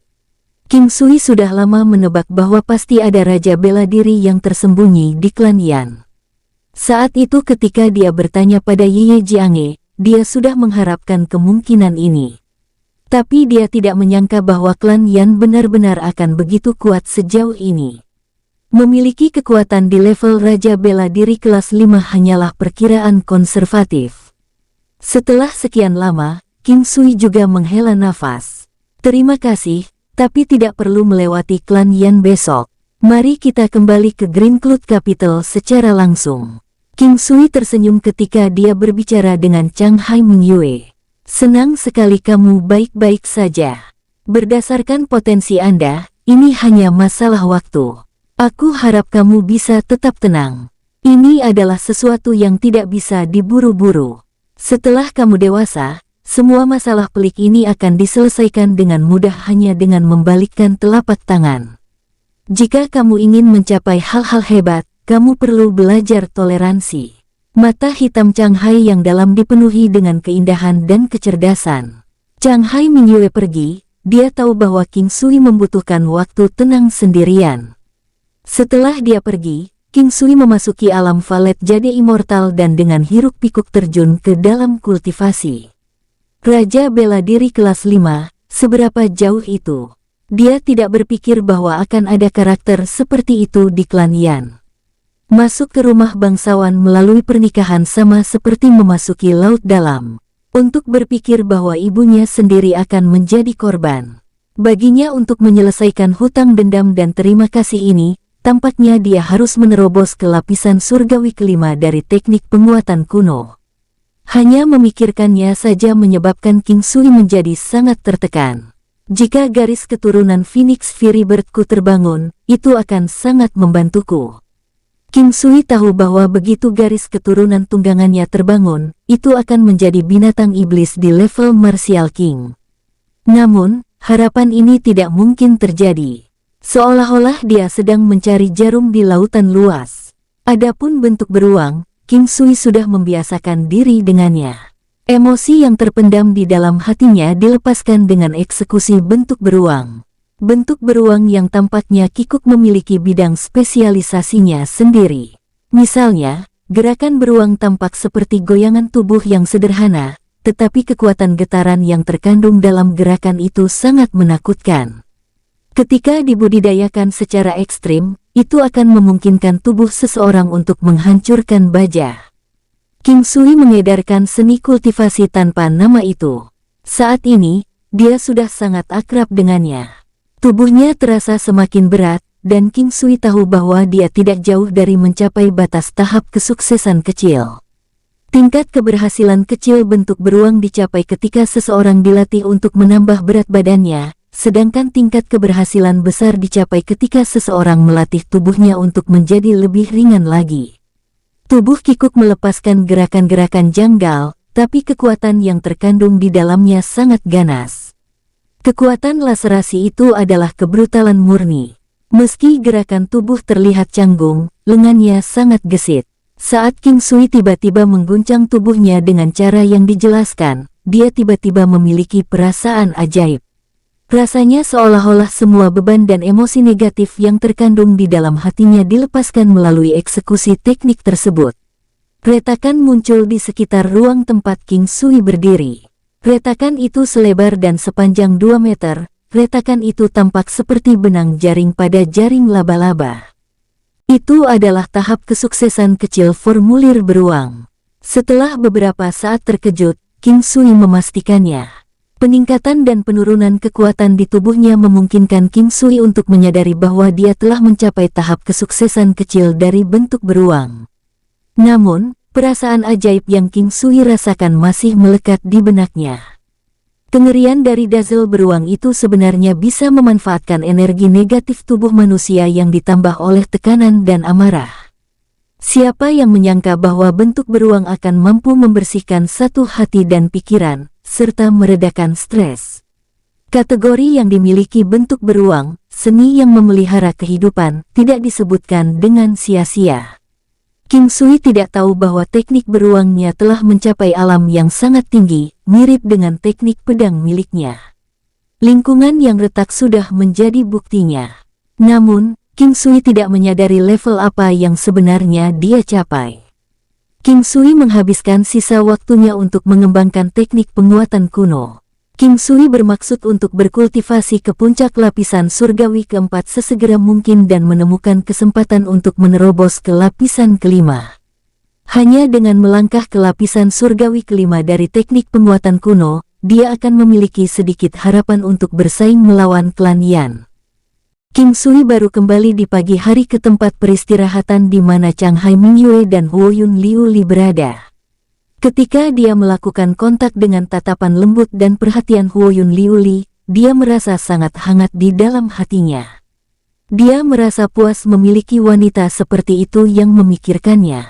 [SPEAKER 1] King Sui sudah lama menebak bahwa pasti ada Raja Bela Diri yang tersembunyi di klan Yan. Saat itu ketika dia bertanya pada Ye Jiange, dia sudah mengharapkan kemungkinan ini. Tapi dia tidak menyangka bahwa klan Yan benar-benar akan begitu kuat sejauh ini. Memiliki kekuatan di level Raja Bela Diri kelas 5 hanyalah perkiraan konservatif. Setelah sekian lama, King Sui juga menghela nafas. Terima kasih, tapi tidak perlu melewati klan Yan besok. Mari kita kembali ke Green Cloud Capital secara langsung. King Sui tersenyum ketika dia berbicara dengan Chang Hai Mingyue. Senang sekali kamu baik-baik saja. Berdasarkan potensi Anda, ini hanya masalah waktu. Aku harap kamu bisa tetap tenang. Ini adalah sesuatu yang tidak bisa diburu-buru. Setelah kamu dewasa, semua masalah pelik ini akan diselesaikan dengan mudah hanya dengan membalikkan telapak tangan. Jika kamu ingin mencapai hal-hal hebat, kamu perlu belajar toleransi. Mata hitam Chang Hai yang dalam dipenuhi dengan keindahan dan kecerdasan. Chang Hai Mingyue pergi, dia tahu bahwa King Sui membutuhkan waktu tenang sendirian. Setelah dia pergi, King Sui memasuki alam valet jade immortal dan dengan hiruk-pikuk terjun ke dalam kultivasi. Raja Bela Diri kelas 5, seberapa jauh itu? Dia tidak berpikir bahwa akan ada karakter seperti itu di klan Yan. Masuk ke rumah bangsawan melalui pernikahan sama seperti memasuki laut dalam. Untuk berpikir bahwa ibunya sendiri akan menjadi korban. Baginya untuk menyelesaikan hutang dendam dan terima kasih ini, tampaknya dia harus menerobos ke lapisan surgawi kelima dari teknik penguatan kuno. Hanya memikirkannya saja menyebabkan King Sui menjadi sangat tertekan. Jika garis keturunan Phoenix Fury Birdku terbangun, itu akan sangat membantuku. King Sui tahu bahwa begitu garis keturunan tunggangannya terbangun, itu akan menjadi binatang iblis di level Martial King. Namun, harapan ini tidak mungkin terjadi. Seolah-olah dia sedang mencari jarum di lautan luas. Adapun bentuk beruang, King Sui sudah membiasakan diri dengannya. Emosi yang terpendam di dalam hatinya dilepaskan dengan eksekusi bentuk beruang. Bentuk beruang yang tampaknya kikuk memiliki bidang spesialisasinya sendiri. Misalnya, gerakan beruang tampak seperti goyangan tubuh yang sederhana, tetapi kekuatan getaran yang terkandung dalam gerakan itu sangat menakutkan. Ketika dibudidayakan secara ekstrim, itu akan memungkinkan tubuh seseorang untuk menghancurkan baja. King Sui mengedarkan seni kultivasi tanpa nama itu. Saat ini, dia sudah sangat akrab dengannya. Tubuhnya terasa semakin berat, dan King Sui tahu bahwa dia tidak jauh dari mencapai batas tahap kesuksesan kecil. Tingkat keberhasilan kecil bentuk beruang dicapai ketika seseorang dilatih untuk menambah berat badannya, sedangkan tingkat keberhasilan besar dicapai ketika seseorang melatih tubuhnya untuk menjadi lebih ringan lagi. Tubuh kikuk melepaskan gerakan-gerakan janggal, tapi kekuatan yang terkandung di dalamnya sangat ganas. Kekuatan laserasi itu adalah kebrutalan murni. Meski gerakan tubuh terlihat canggung, lengannya sangat gesit. Saat King Sui tiba-tiba mengguncang tubuhnya dengan cara yang dijelaskan, dia tiba-tiba memiliki perasaan ajaib. Rasanya seolah-olah semua beban dan emosi negatif yang terkandung di dalam hatinya dilepaskan melalui eksekusi teknik tersebut. Retakan muncul di sekitar ruang tempat King Sui berdiri. Retakan itu selebar dan sepanjang 2 meter, retakan itu tampak seperti benang jaring pada jaring laba-laba. Itu adalah tahap kesuksesan kecil formulir beruang. Setelah beberapa saat terkejut, King Sui memastikannya. Peningkatan dan penurunan kekuatan di tubuhnya memungkinkan King Sui untuk menyadari bahwa dia telah mencapai tahap kesuksesan kecil dari bentuk beruang. Namun, perasaan ajaib yang King Sui rasakan masih melekat di benaknya. Kengerian dari dazzle beruang itu sebenarnya bisa memanfaatkan energi negatif tubuh manusia yang ditambah oleh tekanan dan amarah. Siapa yang menyangka bahwa bentuk beruang akan mampu membersihkan satu hati dan pikiran, serta meredakan stres. Kategori yang dimiliki bentuk beruang, seni yang memelihara kehidupan, tidak disebutkan dengan sia-sia. King Sui tidak tahu bahwa teknik beruangnya telah mencapai alam yang sangat tinggi, mirip dengan teknik pedang miliknya. Lingkungan yang retak sudah menjadi buktinya. Namun, King Sui tidak menyadari level apa yang sebenarnya dia capai. King Sui menghabiskan sisa waktunya untuk mengembangkan teknik penguatan kuno. King Sui bermaksud untuk berkultivasi ke puncak lapisan surgawi keempat sesegera mungkin dan menemukan kesempatan untuk menerobos ke lapisan kelima. Hanya dengan melangkah ke lapisan surgawi kelima dari teknik penguatan kuno, dia akan memiliki sedikit harapan untuk bersaing melawan klan Yan. King Sui baru kembali di pagi hari ke tempat peristirahatan di mana Chang Hai Mingyue dan Huoyun Liu Li berada. Ketika dia melakukan kontak dengan tatapan lembut dan perhatian Huoyun Liu Li, dia merasa sangat hangat di dalam hatinya. Dia merasa puas memiliki wanita seperti itu yang memikirkannya.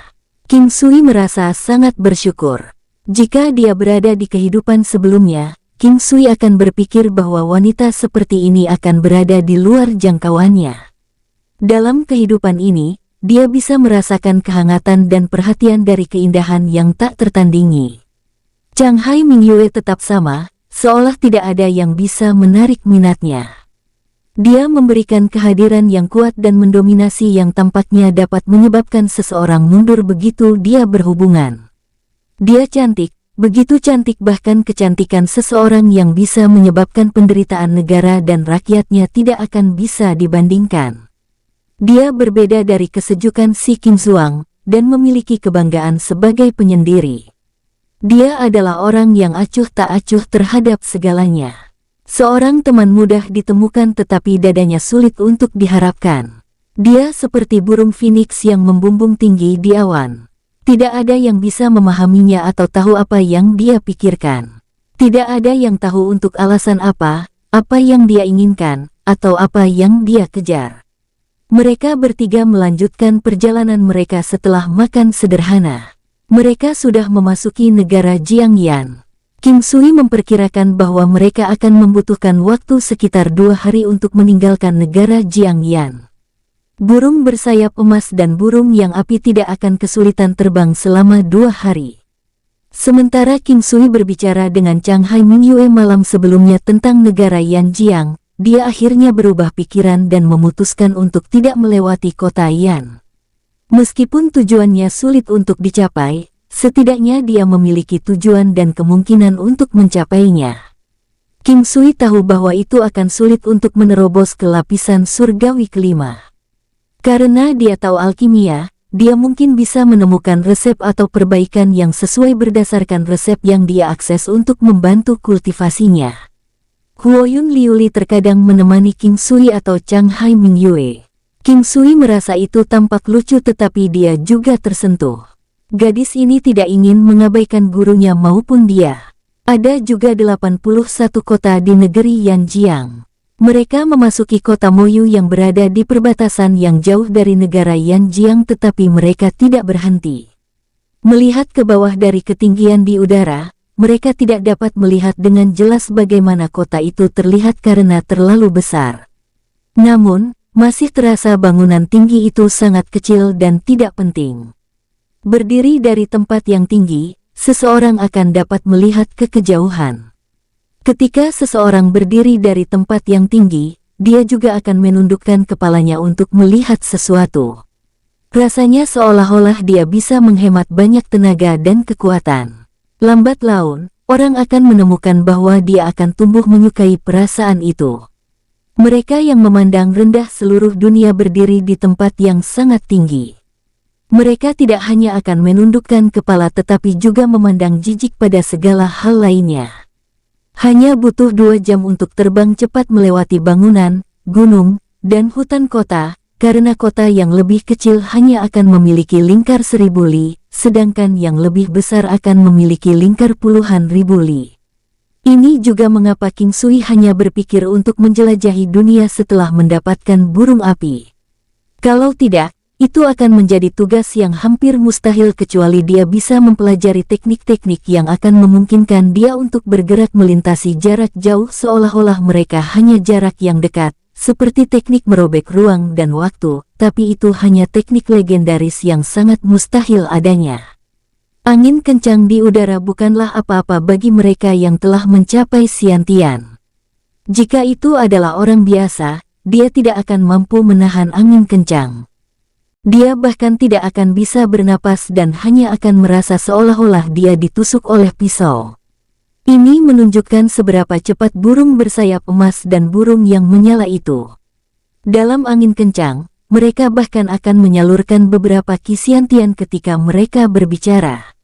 [SPEAKER 1] King Sui merasa sangat bersyukur. Jika dia berada di kehidupan sebelumnya, King Sui akan berpikir bahwa wanita seperti ini akan berada di luar jangkauannya. Dalam kehidupan ini, dia bisa merasakan kehangatan dan perhatian dari keindahan yang tak tertandingi. Chang Hai Mingyue tetap sama, seolah tidak ada yang bisa menarik minatnya. Dia memberikan kehadiran yang kuat dan mendominasi yang tampaknya dapat menyebabkan seseorang mundur begitu dia berhubungan. Dia cantik. Begitu cantik bahkan kecantikan seseorang yang bisa menyebabkan penderitaan negara dan rakyatnya tidak akan bisa dibandingkan. Dia berbeda dari kesejukan si King Zuang, dan memiliki kebanggaan sebagai penyendiri. Dia adalah orang yang acuh tak acuh terhadap segalanya. Seorang teman mudah ditemukan tetapi dadanya sulit untuk diharapkan. Dia seperti burung phoenix yang membumbung tinggi di awan. Tidak ada yang bisa memahaminya atau tahu apa yang dia pikirkan. Tidak ada yang tahu untuk alasan apa yang dia inginkan, atau apa yang dia kejar. Mereka bertiga melanjutkan perjalanan mereka setelah makan sederhana. Mereka sudah memasuki negara Jiangyan. King Sui memperkirakan bahwa mereka akan membutuhkan waktu sekitar 2 hari untuk meninggalkan negara Jiangyan. Burung bersayap emas dan burung yang api tidak akan kesulitan terbang selama 2 hari. Sementara King Sui berbicara dengan Chang Hai Mingyue malam sebelumnya tentang negara Yanjiang, dia akhirnya berubah pikiran dan memutuskan untuk tidak melewati kota Yan. Meskipun tujuannya sulit untuk dicapai, setidaknya dia memiliki tujuan dan kemungkinan untuk mencapainya. King Sui tahu bahwa itu akan sulit untuk menerobos ke lapisan surgawi kelima. Karena dia tahu alkimia, dia mungkin bisa menemukan resep atau perbaikan yang sesuai berdasarkan resep yang dia akses untuk membantu kultivasinya. Huoyun Liuli terkadang menemani King Sui atau Chang Hai Mingyue. King Sui merasa itu tampak lucu tetapi dia juga tersentuh. Gadis ini tidak ingin mengabaikan gurunya maupun dia. Ada juga 81 kota di negeri Yanjiang. Mereka memasuki kota Moyu yang berada di perbatasan yang jauh dari negara Yanjiang tetapi mereka tidak berhenti. Melihat ke bawah dari ketinggian di udara, mereka tidak dapat melihat dengan jelas bagaimana kota itu terlihat karena terlalu besar. Namun, masih terasa bangunan tinggi itu sangat kecil dan tidak penting. Berdiri dari tempat yang tinggi, seseorang akan dapat melihat ke kejauhan. Ketika seseorang berdiri dari tempat yang tinggi, dia juga akan menundukkan kepalanya untuk melihat sesuatu. Rasanya seolah-olah dia bisa menghemat banyak tenaga dan kekuatan. Lambat laun, orang akan menemukan bahwa dia akan tumbuh menyukai perasaan itu. Mereka yang memandang rendah seluruh dunia berdiri di tempat yang sangat tinggi. Mereka tidak hanya akan menundukkan kepala tetapi juga memandang jijik pada segala hal lainnya. Hanya butuh 2 jam untuk terbang cepat melewati bangunan, gunung, dan hutan kota, karena kota yang lebih kecil hanya akan memiliki lingkar 1000 li, sedangkan yang lebih besar akan memiliki lingkar puluhan ribu li. Ini juga mengapa King Sui hanya berpikir untuk menjelajahi dunia setelah mendapatkan burung api. Kalau tidak, itu akan menjadi tugas yang hampir mustahil kecuali dia bisa mempelajari teknik-teknik yang akan memungkinkan dia untuk bergerak melintasi jarak jauh seolah-olah mereka hanya jarak yang dekat, seperti teknik merobek ruang dan waktu, tapi itu hanya teknik legendaris yang sangat mustahil adanya. Angin kencang di udara bukanlah apa-apa bagi mereka yang telah mencapai Xiantian. Jika itu adalah orang biasa, dia tidak akan mampu menahan angin kencang. Dia bahkan tidak akan bisa bernapas dan hanya akan merasa seolah-olah dia ditusuk oleh pisau. Ini menunjukkan seberapa cepat burung bersayap emas dan burung yang menyala itu. Dalam angin kencang, mereka bahkan akan menyalurkan beberapa kisiantian ketika mereka berbicara.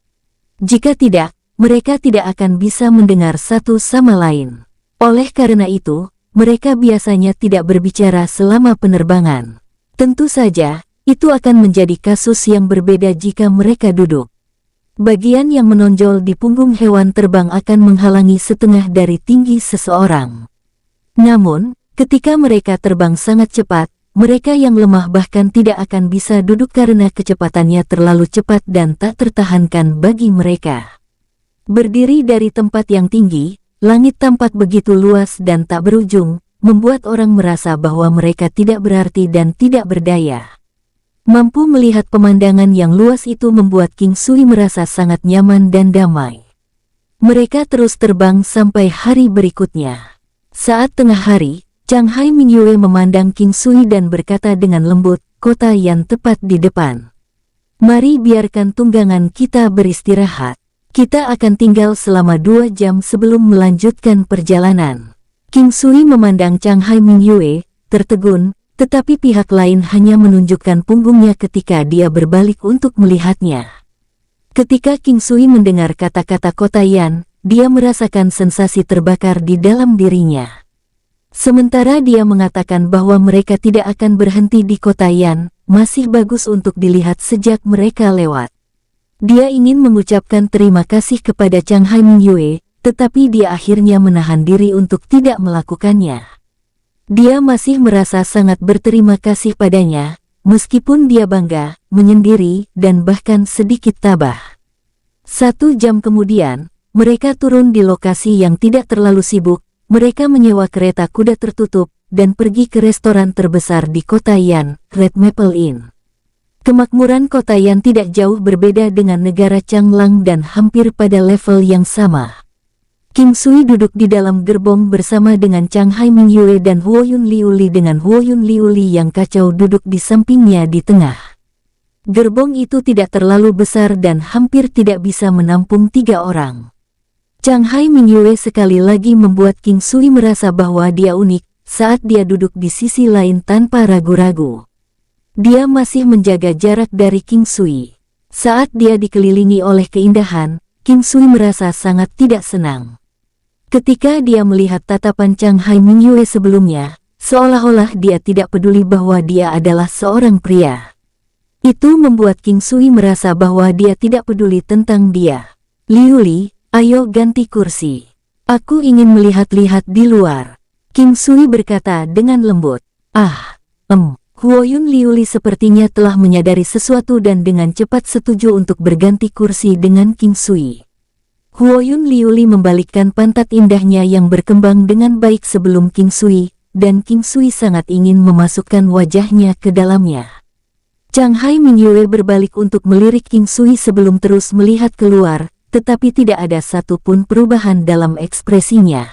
[SPEAKER 1] Jika tidak, mereka tidak akan bisa mendengar satu sama lain. Oleh karena itu, mereka biasanya tidak berbicara selama penerbangan. Tentu saja, itu akan menjadi kasus yang berbeda jika mereka duduk. Bagian yang menonjol di punggung hewan terbang akan menghalangi setengah dari tinggi seseorang. Namun, ketika mereka terbang sangat cepat, mereka yang lemah bahkan tidak akan bisa duduk karena kecepatannya terlalu cepat dan tak tertahankan bagi mereka. Berdiri dari tempat yang tinggi, langit tampak begitu luas dan tak berujung, membuat orang merasa bahwa mereka tidak berarti dan tidak berdaya. Mampu melihat pemandangan yang luas itu membuat King Sui merasa sangat nyaman dan damai. Mereka terus terbang sampai hari berikutnya. Saat tengah hari, Chang Hai Mingyue memandang King Sui dan berkata dengan lembut, "Kota yang tepat di depan. Mari biarkan tunggangan kita beristirahat. Kita akan tinggal selama 2 jam sebelum melanjutkan perjalanan." King Sui memandang Chang Hai Mingyue, tertegun, tetapi pihak lain hanya menunjukkan punggungnya ketika dia berbalik untuk melihatnya. Ketika King Sui mendengar kata-kata kota Yan, dia merasakan sensasi terbakar di dalam dirinya. Sementara dia mengatakan bahwa mereka tidak akan berhenti di kota Yan, masih bagus untuk dilihat sejak mereka lewat. Dia ingin mengucapkan terima kasih kepada Chang Hai Mingyue, tetapi dia akhirnya menahan diri untuk tidak melakukannya. Dia masih merasa sangat berterima kasih padanya, meskipun dia bangga, menyendiri, dan bahkan sedikit tabah. 1 jam kemudian, mereka turun di lokasi yang tidak terlalu sibuk. Mereka menyewa kereta kuda tertutup, dan pergi ke restoran terbesar di kota Yan, Red Maple Inn. Kemakmuran kota Yan tidak jauh berbeda dengan negara Changlang dan hampir pada level yang sama. King Sui duduk di dalam gerbong bersama dengan Chang Hai Mingyue dan Huoyun Liuli dengan Huoyun Liuli yang kacau duduk di sampingnya di tengah. Gerbong itu tidak terlalu besar dan hampir tidak bisa menampung 3 orang. Chang Hai Mingyue sekali lagi membuat King Sui merasa bahwa dia unik saat dia duduk di sisi lain tanpa ragu-ragu. Dia masih menjaga jarak dari King Sui. Saat dia dikelilingi oleh keindahan, King Sui merasa sangat tidak senang. Ketika dia melihat tatapan Chang Hai Mingyue sebelumnya, seolah-olah dia tidak peduli bahwa dia adalah seorang pria. Itu membuat King Sui merasa bahwa dia tidak peduli tentang dia. Liu Li, ayo ganti kursi. Aku ingin melihat-lihat di luar. King Sui berkata dengan lembut. Huoyun Liu Li sepertinya telah menyadari sesuatu dan dengan cepat setuju untuk berganti kursi dengan King Sui. Huoyun Liu Li membalikkan pantat indahnya yang berkembang dengan baik sebelum King Sui, dan King Sui sangat ingin memasukkan wajahnya ke dalamnya. Chang Hai Mingyue berbalik untuk melirik King Sui sebelum terus melihat keluar, tetapi tidak ada satupun perubahan dalam ekspresinya.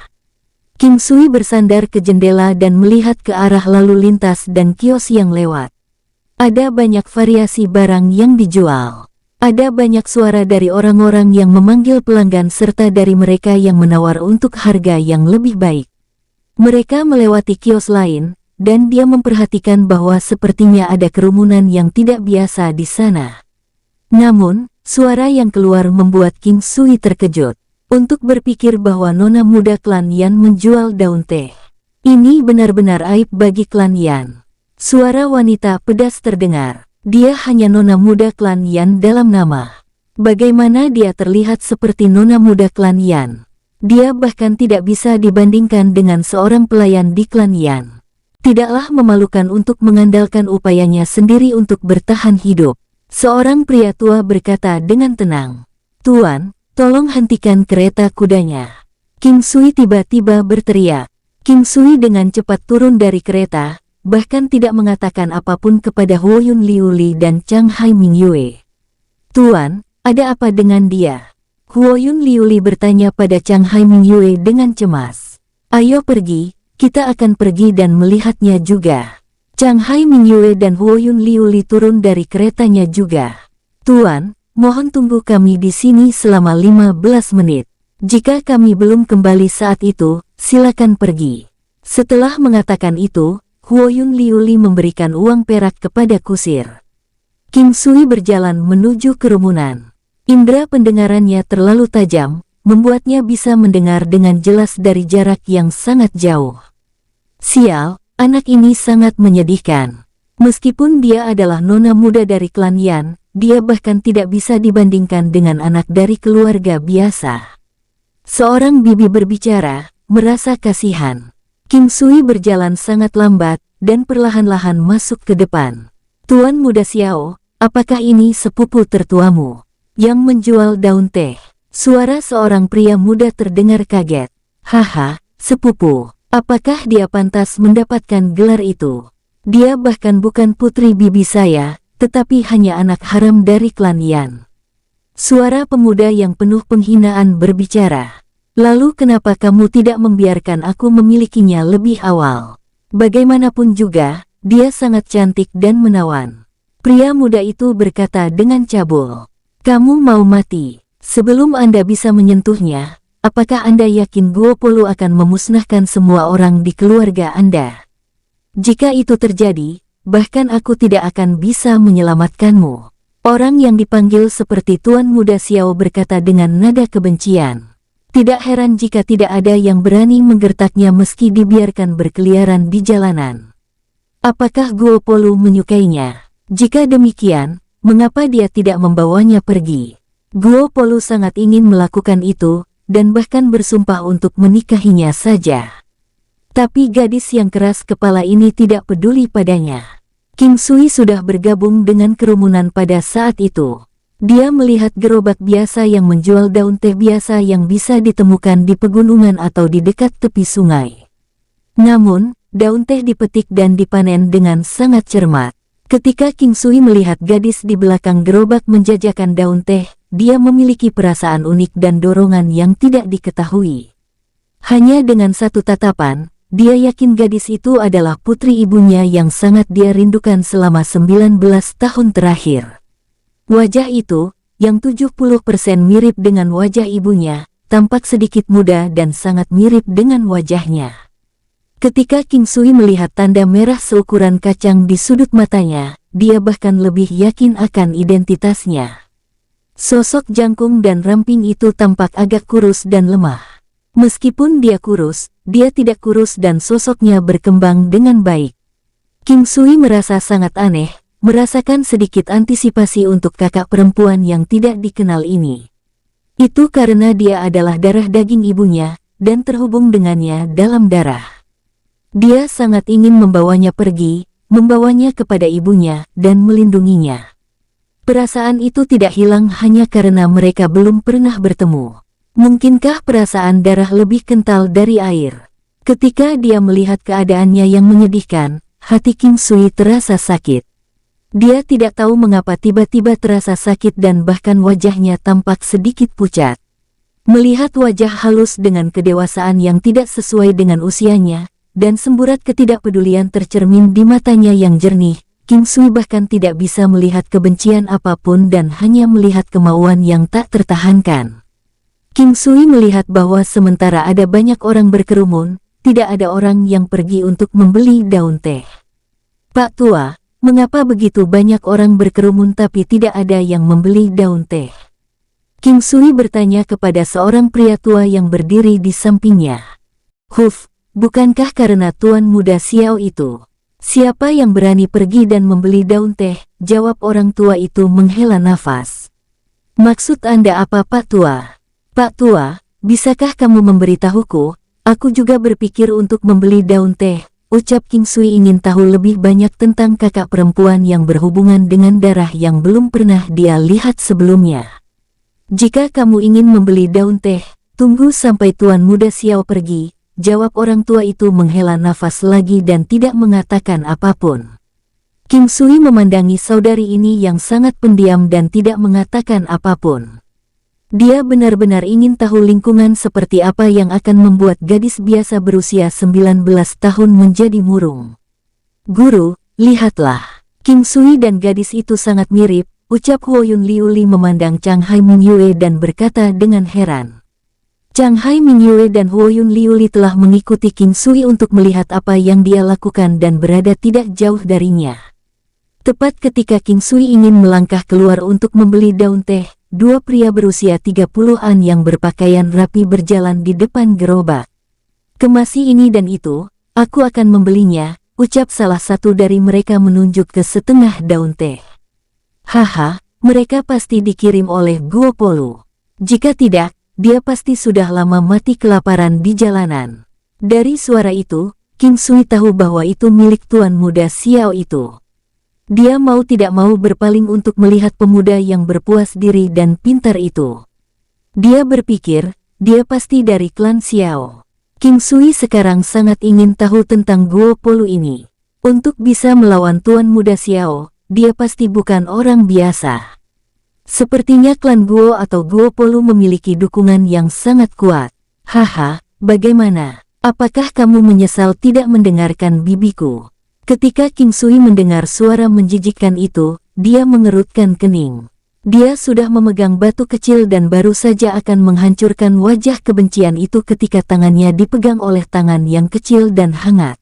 [SPEAKER 1] King Sui bersandar ke jendela dan melihat ke arah lalu lintas dan kios yang lewat. Ada banyak variasi barang yang dijual. Ada banyak suara dari orang-orang yang memanggil pelanggan serta dari mereka yang menawar untuk harga yang lebih baik. Mereka melewati kios lain, dan dia memperhatikan bahwa sepertinya ada kerumunan yang tidak biasa di sana. Namun, suara yang keluar membuat King Sui terkejut. Untuk berpikir bahwa nona muda klan Yan menjual daun teh. Ini benar-benar aib bagi klan Yan. Suara wanita pedas terdengar. Dia hanya nona muda klan Yan dalam nama. Bagaimana dia terlihat seperti nona muda klan Yan? Dia bahkan tidak bisa dibandingkan dengan seorang pelayan di klan Yan. Tidaklah memalukan untuk mengandalkan upayanya sendiri untuk bertahan hidup. Seorang pria tua berkata dengan tenang. Tuan, tolong hentikan kereta kudanya. King Sui tiba-tiba berteriak. King Sui dengan cepat turun dari kereta, bahkan tidak mengatakan apapun kepada Huoyun Liu Li dan Chang Hai Mingyue. Tuan, ada apa dengan dia? Huoyun Liu Li bertanya pada Chang Hai Mingyue dengan cemas. Ayo pergi, kita akan pergi dan melihatnya juga. Chang Hai Mingyue dan Huoyun Liu Li turun dari keretanya juga. Tuan, mohon tunggu kami di sini selama 15 menit. Jika kami belum kembali saat itu, silakan pergi. Setelah mengatakan itu, Huoyun Liu Li memberikan uang perak kepada kusir. King Sui berjalan menuju kerumunan. Indera pendengarannya terlalu tajam, membuatnya bisa mendengar dengan jelas dari jarak yang sangat jauh. Sial, anak ini sangat menyedihkan. Meskipun dia adalah nona muda dari klan Yan, dia bahkan tidak bisa dibandingkan dengan anak dari keluarga biasa. Seorang bibi berbicara, merasa kasihan. King Sui berjalan sangat lambat, dan perlahan-lahan masuk ke depan. Tuan muda Xiao, apakah ini sepupu tertuamu yang menjual daun teh? Suara seorang pria muda terdengar kaget. Haha, sepupu, apakah dia pantas mendapatkan gelar itu? Dia bahkan bukan putri bibi saya, tetapi hanya anak haram dari klan Yan. Suara pemuda yang penuh penghinaan berbicara. Lalu kenapa kamu tidak membiarkan aku memilikinya lebih awal? Bagaimanapun juga, dia sangat cantik dan menawan. Pria muda itu berkata dengan cabul. Kamu mau mati. Sebelum Anda bisa menyentuhnya, apakah Anda yakin Guopolu akan memusnahkan semua orang di keluarga Anda? Jika itu terjadi, bahkan aku tidak akan bisa menyelamatkanmu. Orang yang dipanggil seperti Tuan Muda Xiao berkata dengan nada kebencian. Tidak heran jika tidak ada yang berani menggertaknya meski dibiarkan berkeliaran di jalanan. Apakah Guopolu menyukainya? Jika demikian, mengapa dia tidak membawanya pergi? Guopolu sangat ingin melakukan itu, dan bahkan bersumpah untuk menikahinya saja. Tapi gadis yang keras kepala ini tidak peduli padanya. King Sui sudah bergabung dengan kerumunan pada saat itu. Dia melihat gerobak biasa yang menjual daun teh biasa yang bisa ditemukan di pegunungan atau di dekat tepi sungai. Namun, daun teh dipetik dan dipanen dengan sangat cermat. Ketika King Sui melihat gadis di belakang gerobak menjajakan daun teh, dia memiliki perasaan unik dan dorongan yang tidak diketahui. Hanya dengan satu tatapan, dia yakin gadis itu adalah putri ibunya yang sangat dia rindukan selama 19 tahun terakhir. Wajah itu, yang 70% mirip dengan wajah ibunya, tampak sedikit muda dan sangat mirip dengan wajahnya. Ketika King Sui melihat tanda merah seukuran kacang di sudut matanya, dia bahkan lebih yakin akan identitasnya. Sosok jangkung dan ramping itu tampak agak kurus dan lemah. Meskipun dia kurus, dia tidak kurus dan sosoknya berkembang dengan baik. King Sui merasa sangat aneh, merasakan sedikit antisipasi untuk kakak perempuan yang tidak dikenal ini. Itu karena dia adalah darah daging ibunya, dan terhubung dengannya dalam darah. Dia sangat ingin membawanya pergi, membawanya kepada ibunya, dan melindunginya. Perasaan itu tidak hilang hanya karena mereka belum pernah bertemu. Mungkinkah perasaan darah lebih kental dari air? Ketika dia melihat keadaannya yang menyedihkan, hati King Sui terasa sakit. Dia tidak tahu mengapa tiba-tiba terasa sakit dan bahkan wajahnya tampak sedikit pucat. Melihat wajah halus dengan kedewasaan yang tidak sesuai dengan usianya, dan semburat ketidakpedulian tercermin di matanya yang jernih, King Sui bahkan tidak bisa melihat kebencian apapun dan hanya melihat kemauan yang tak tertahankan. King Sui melihat bahwa sementara ada banyak orang berkerumun, tidak ada orang yang pergi untuk membeli daun teh. "Pak Tua, mengapa begitu banyak orang berkerumun tapi tidak ada yang membeli daun teh?" King Sui bertanya kepada seorang pria tua yang berdiri di sampingnya. "Huf, bukankah karena Tuan Muda Xiao itu? Siapa yang berani pergi dan membeli daun teh?" jawab orang tua itu menghela nafas. "Maksud Anda apa, Pak Tua?" "Pak Tua, bisakah kamu memberitahuku? Aku juga berpikir untuk membeli daun teh," ucap King Sui ingin tahu lebih banyak tentang kakak perempuan yang berhubungan dengan darah yang belum pernah dia lihat sebelumnya. "Jika kamu ingin membeli daun teh, tunggu sampai Tuan Muda Xiao pergi," jawab orang tua itu menghela nafas lagi dan tidak mengatakan apapun. King Sui memandangi saudari ini yang sangat pendiam dan tidak mengatakan apapun. Dia benar-benar ingin tahu lingkungan seperti apa yang akan membuat gadis biasa berusia 19 tahun menjadi murung. "Guru, lihatlah. King Sui dan gadis itu sangat mirip," ucap Huoyun Liuli memandang Chang Hai Mingyue dan berkata dengan heran. Chang Hai Mingyue dan Huoyun Liuli telah mengikuti King Sui untuk melihat apa yang dia lakukan dan berada tidak jauh darinya. Tepat ketika King Sui ingin melangkah keluar untuk membeli daun teh, dua pria berusia 30-an yang berpakaian rapi berjalan di depan gerobak. "Kemasi ini dan itu, aku akan membelinya," ucap salah satu dari mereka menunjuk ke setengah daun teh. "Haha, mereka pasti dikirim oleh Guo Polu. Jika tidak, dia pasti sudah lama mati kelaparan di jalanan." Dari suara itu, King Sui tahu bahwa itu milik Tuan Muda Xiao itu. Dia mau tidak mau berpaling untuk melihat pemuda yang berpuas diri dan pintar itu. Dia berpikir, dia pasti dari klan Xiao. King Sui sekarang sangat ingin tahu tentang Guo Polu ini. Untuk bisa melawan Tuan Muda Xiao, dia pasti bukan orang biasa. Sepertinya klan Guo atau Guo Polu memiliki dukungan yang sangat kuat. "Haha, bagaimana? Apakah kamu menyesal tidak mendengarkan bibiku?" Ketika King Sui mendengar suara menjijikkan itu, dia mengerutkan kening. Dia sudah memegang batu kecil dan baru saja akan menghancurkan wajah kebencian itu ketika tangannya dipegang oleh tangan yang kecil dan hangat.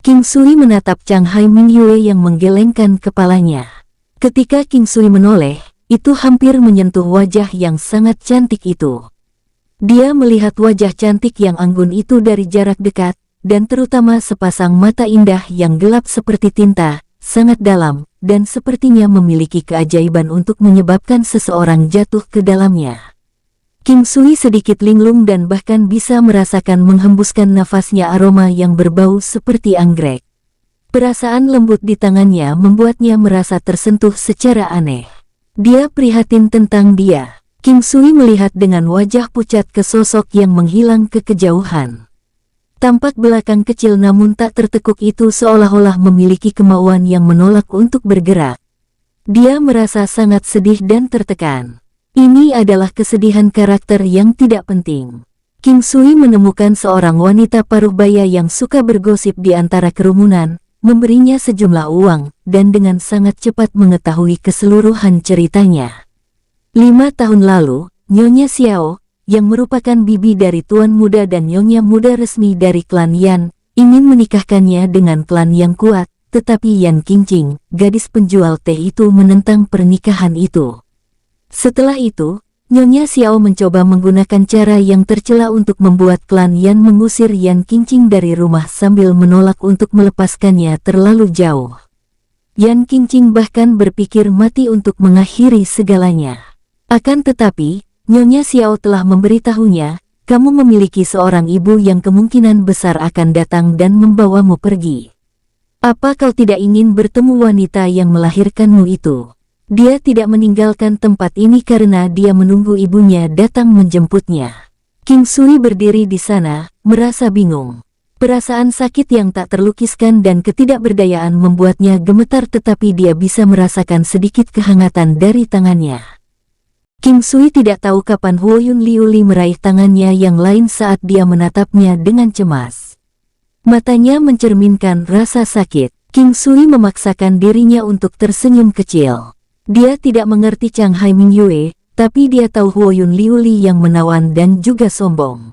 [SPEAKER 1] King Sui menatap Chang Hai Mingyue yang menggelengkan kepalanya. Ketika King Sui menoleh, itu hampir menyentuh wajah yang sangat cantik itu. Dia melihat wajah cantik yang anggun itu dari jarak dekat, dan terutama sepasang mata indah yang gelap seperti tinta, sangat dalam, dan sepertinya memiliki keajaiban untuk menyebabkan seseorang jatuh ke dalamnya. King Sui sedikit linglung dan bahkan bisa merasakan menghembuskan nafasnya aroma yang berbau seperti anggrek. Perasaan lembut di tangannya membuatnya merasa tersentuh secara aneh. Dia prihatin tentang dia. King Sui melihat dengan wajah pucat ke sosok yang menghilang ke kejauhan. Tampak belakang kecil namun tak tertekuk itu seolah-olah memiliki kemauan yang menolak untuk bergerak. Dia merasa sangat sedih dan tertekan. Ini adalah kesedihan karakter yang tidak penting. King Sui menemukan seorang wanita paruh baya yang suka bergosip di antara kerumunan, memberinya sejumlah uang, dan dengan sangat cepat mengetahui keseluruhan ceritanya. 5 tahun lalu, Nyonya Xiao, yang merupakan bibi dari Tuan Muda dan Nyonya Muda resmi dari klan Yan, ingin menikahkannya dengan klan yang kuat, tetapi Yan Qingqing, gadis penjual teh itu menentang pernikahan itu. Setelah itu, Nyonya Xiao mencoba menggunakan cara yang tercela untuk membuat klan Yan mengusir Yan Qingqing dari rumah sambil menolak untuk melepaskannya terlalu jauh. Yan Qingqing bahkan berpikir mati untuk mengakhiri segalanya. Akan tetapi, Nyonya Xiao telah memberitahunya, kamu memiliki seorang ibu yang kemungkinan besar akan datang dan membawamu pergi. Apa kau tidak ingin bertemu wanita yang melahirkanmu itu? Dia tidak meninggalkan tempat ini karena dia menunggu ibunya datang menjemputnya. King Sui berdiri di sana, merasa bingung. Perasaan sakit yang tak terlukiskan dan ketidakberdayaan membuatnya gemetar, tetapi dia bisa merasakan sedikit kehangatan dari tangannya. King Sui tidak tahu kapan Huoyun Liuli meraih tangannya yang lain saat dia menatapnya dengan cemas. Matanya mencerminkan rasa sakit. King Sui memaksakan dirinya untuk tersenyum kecil. Dia tidak mengerti Changhai Mingyue, tapi dia tahu Huoyun Liuli yang menawan dan juga sombong.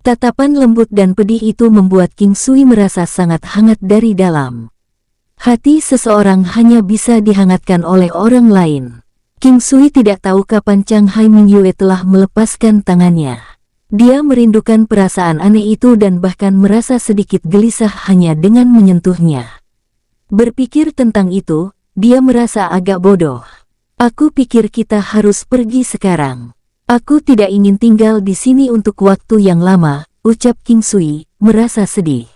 [SPEAKER 1] Tatapan lembut dan pedih itu membuat King Sui merasa sangat hangat dari dalam. Hati seseorang hanya bisa dihangatkan oleh orang lain. King Sui tidak tahu kapan Changhai Mingyue telah melepaskan tangannya. Dia merindukan perasaan aneh itu dan bahkan merasa sedikit gelisah hanya dengan menyentuhnya. Berpikir tentang itu, dia merasa agak bodoh. Aku pikir kita harus pergi sekarang. Aku tidak ingin tinggal di sini untuk waktu yang lama, ucap King Sui, merasa sedih.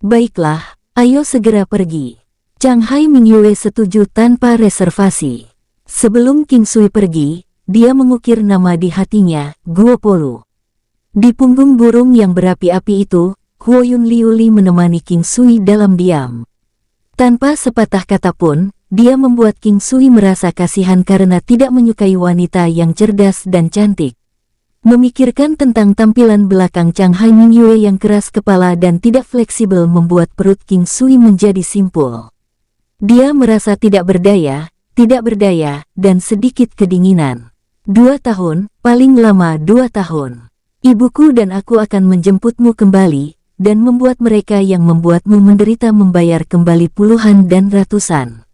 [SPEAKER 1] Baiklah, ayo segera pergi. Changhai Mingyue setuju tanpa reservasi. Sebelum King Sui pergi, dia mengukir nama di hatinya, Guo Polu. Di punggung burung yang berapi-api itu, Huoyun Liuli menemani King Sui dalam diam. Tanpa sepatah kata pun, dia membuat King Sui merasa kasihan karena tidak menyukai wanita yang cerdas dan cantik. Memikirkan tentang tampilan belakang Changhai Mingyue yang keras kepala dan tidak fleksibel membuat perut King Sui menjadi simpul. Dia merasa tidak berdaya, dan sedikit kedinginan. 2 tahun, paling lama 2 tahun. Ibuku dan aku akan menjemputmu kembali, dan membuat mereka yang membuatmu menderita membayar kembali puluhan dan ratusan.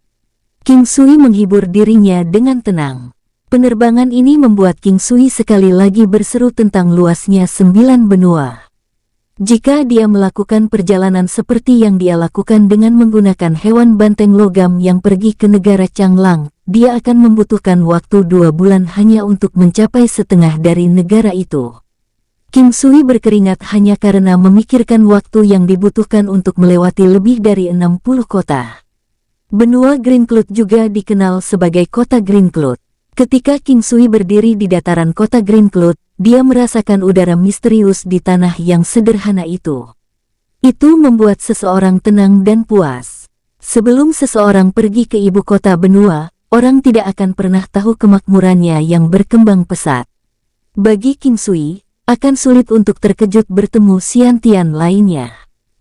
[SPEAKER 1] King Sui menghibur dirinya dengan tenang. Penerbangan ini membuat King Sui sekali lagi berseru tentang luasnya 9 benua. Jika dia melakukan perjalanan seperti yang dia lakukan dengan menggunakan hewan banteng logam yang pergi ke negara Changlang, dia akan membutuhkan waktu 2 bulan hanya untuk mencapai setengah dari negara itu. King Sui berkeringat hanya karena memikirkan waktu yang dibutuhkan untuk melewati lebih dari 60 kota. Benua Green Cloud juga dikenal sebagai kota Green Cloud. Ketika King Sui berdiri di dataran kota Green Cloud, dia merasakan udara misterius di tanah yang sederhana itu. Itu membuat seseorang tenang dan puas. Sebelum seseorang pergi ke ibu kota benua, orang tidak akan pernah tahu kemakmurannya yang berkembang pesat. Bagi King Sui, akan sulit untuk terkejut bertemu Xiantian lainnya.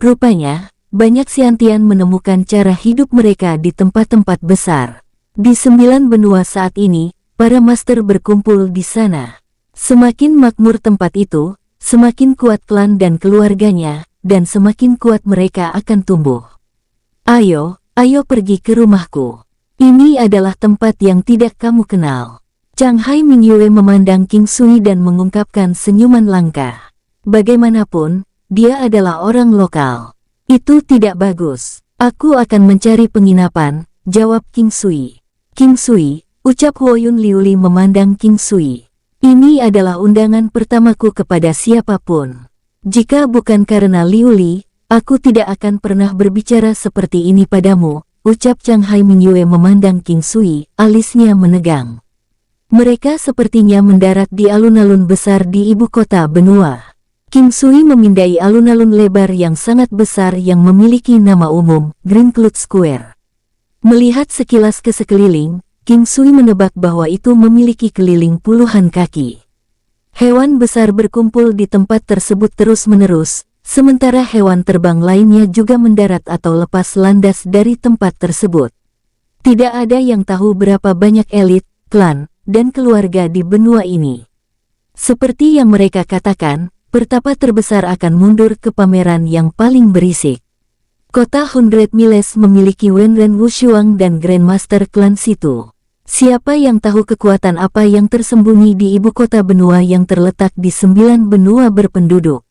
[SPEAKER 1] Rupanya, banyak Xiantian menemukan cara hidup mereka di tempat-tempat besar. Di 9 benua saat ini, para master berkumpul di sana. Semakin makmur tempat itu, semakin kuat klan dan keluarganya, dan semakin kuat mereka akan tumbuh. Ayo pergi ke rumahku. Ini adalah tempat yang tidak kamu kenal. Changhai Mingyue memandang King Sui dan mengungkapkan senyuman langka. Bagaimanapun, dia adalah orang lokal. Itu tidak bagus. Aku akan mencari penginapan, jawab King Sui. King Sui, ucap Huoyun Liuli memandang King Sui. Ini adalah undangan pertamaku kepada siapapun. Jika bukan karena Liuli, aku tidak akan pernah berbicara seperti ini padamu, ucap Changhai Mingyue memandang King Sui, alisnya menegang. Mereka sepertinya mendarat di alun-alun besar di ibu kota benua. King Sui memindai alun-alun lebar yang sangat besar yang memiliki nama umum, Green Cloud Square. Melihat sekilas ke sekeliling, King Sui menebak bahwa itu memiliki keliling puluhan kaki. Hewan besar berkumpul di tempat tersebut terus-menerus, sementara hewan terbang lainnya juga mendarat atau lepas landas dari tempat tersebut. Tidak ada yang tahu berapa banyak elit, klan, dan keluarga di benua ini. Seperti yang mereka katakan, pertapa terbesar akan mundur ke pameran yang paling berisik. Kota 100 Miles memiliki Wenren Wushuang dan Grandmaster klan Situ. Siapa yang tahu kekuatan apa yang tersembunyi di ibu kota benua yang terletak di 9 benua berpenduduk?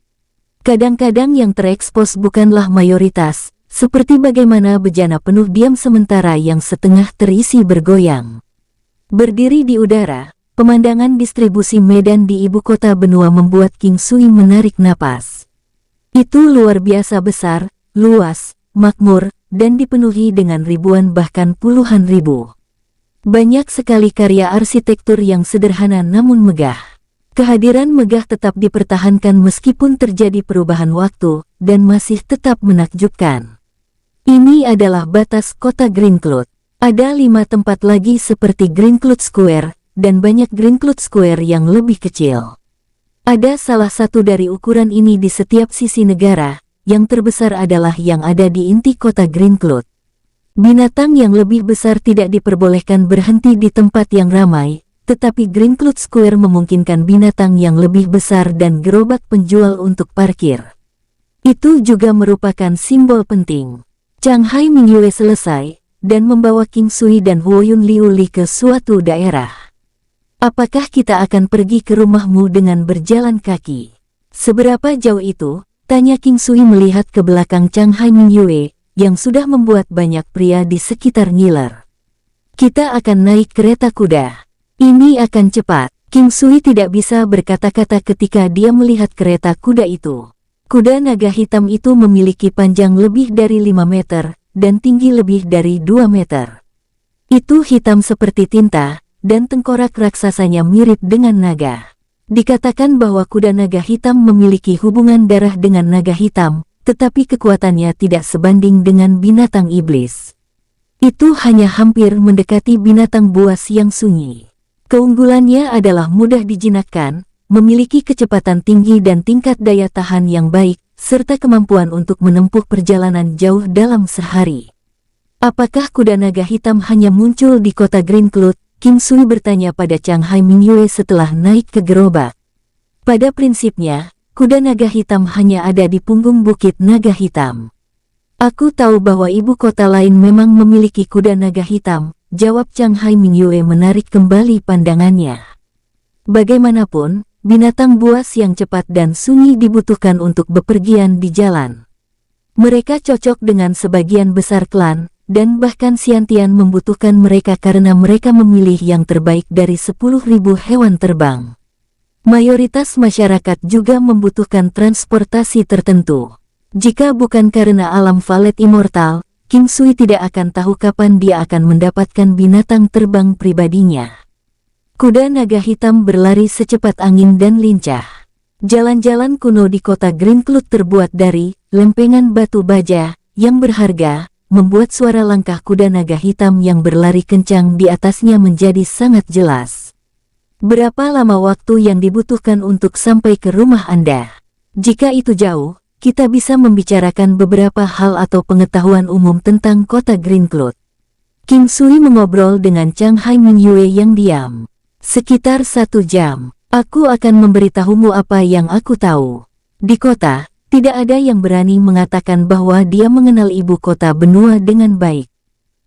[SPEAKER 1] Kadang-kadang yang terekspos bukanlah mayoritas, seperti bagaimana bejana penuh diam sementara yang setengah terisi bergoyang. Berdiri di udara, pemandangan distribusi medan di ibu kota benua membuat King Sui menarik napas. Itu luar biasa besar, luas, makmur, dan dipenuhi dengan ribuan bahkan puluhan ribu. Banyak sekali karya arsitektur yang sederhana namun megah. Kehadiran megah tetap dipertahankan meskipun terjadi perubahan waktu, dan masih tetap menakjubkan. Ini adalah batas kota Greencloud. Ada 5 tempat lagi seperti Greencloud Square, dan banyak Greencloud Square yang lebih kecil. Ada salah satu dari ukuran ini di setiap sisi negara, yang terbesar adalah yang ada di inti kota Greencloud. Binatang yang lebih besar tidak diperbolehkan berhenti di tempat yang ramai, tetapi Greencloud Square memungkinkan binatang yang lebih besar dan gerobak penjual untuk parkir. Itu juga merupakan simbol penting. Changhai Mingyue selesai, dan membawa King Sui dan Huoyun Liu Li ke suatu daerah. Apakah kita akan pergi ke rumahmu dengan berjalan kaki? Seberapa jauh itu? Tanya King Sui melihat ke belakang Changhai Mingyue, yang sudah membuat banyak pria di sekitar ngiler. Kita akan naik kereta kuda. Ini akan cepat. King Sui tidak bisa berkata-kata ketika dia melihat kereta kuda itu. Kuda naga hitam itu memiliki panjang lebih dari 5 meter, dan tinggi lebih dari 2 meter. Itu hitam seperti tinta, dan tengkorak raksasanya mirip dengan naga. Dikatakan bahwa kuda naga hitam memiliki hubungan darah dengan naga hitam, tetapi kekuatannya tidak sebanding dengan binatang iblis. Itu hanya hampir mendekati binatang buas yang sunyi. Keunggulannya adalah mudah dijinakkan, memiliki kecepatan tinggi dan tingkat daya tahan yang baik, serta kemampuan untuk menempuh perjalanan jauh dalam sehari. Apakah kuda naga hitam hanya muncul di kota Greencloud? King Sui bertanya pada Changhai Mingyue setelah naik ke gerobak. Pada prinsipnya, kuda naga hitam hanya ada di punggung bukit naga hitam. Aku tahu bahwa ibu kota lain memang memiliki kuda naga hitam, jawab Changhai Mingyue menarik kembali pandangannya. Bagaimanapun, binatang buas yang cepat dan sunyi dibutuhkan untuk bepergian di jalan. Mereka cocok dengan sebagian besar klan, dan bahkan Xiantian membutuhkan mereka karena mereka memilih yang terbaik dari 10.000 hewan terbang. Mayoritas masyarakat juga membutuhkan transportasi tertentu. Jika bukan karena alam Valet Immortal, King Sui tidak akan tahu kapan dia akan mendapatkan binatang terbang pribadinya. Kuda naga hitam berlari secepat angin dan lincah. Jalan-jalan kuno di kota Greencloud terbuat dari lempengan batu baja yang berharga, membuat suara langkah kuda naga hitam yang berlari kencang di atasnya menjadi sangat jelas. Berapa lama waktu yang dibutuhkan untuk sampai ke rumah Anda? Jika itu jauh, kita bisa membicarakan beberapa hal atau pengetahuan umum tentang kota Greencloud. King Sui mengobrol dengan Changhai Mingyue yang diam. Sekitar 1 jam, aku akan memberitahumu apa yang aku tahu. Di kota, tidak ada yang berani mengatakan bahwa dia mengenal ibu kota benua dengan baik.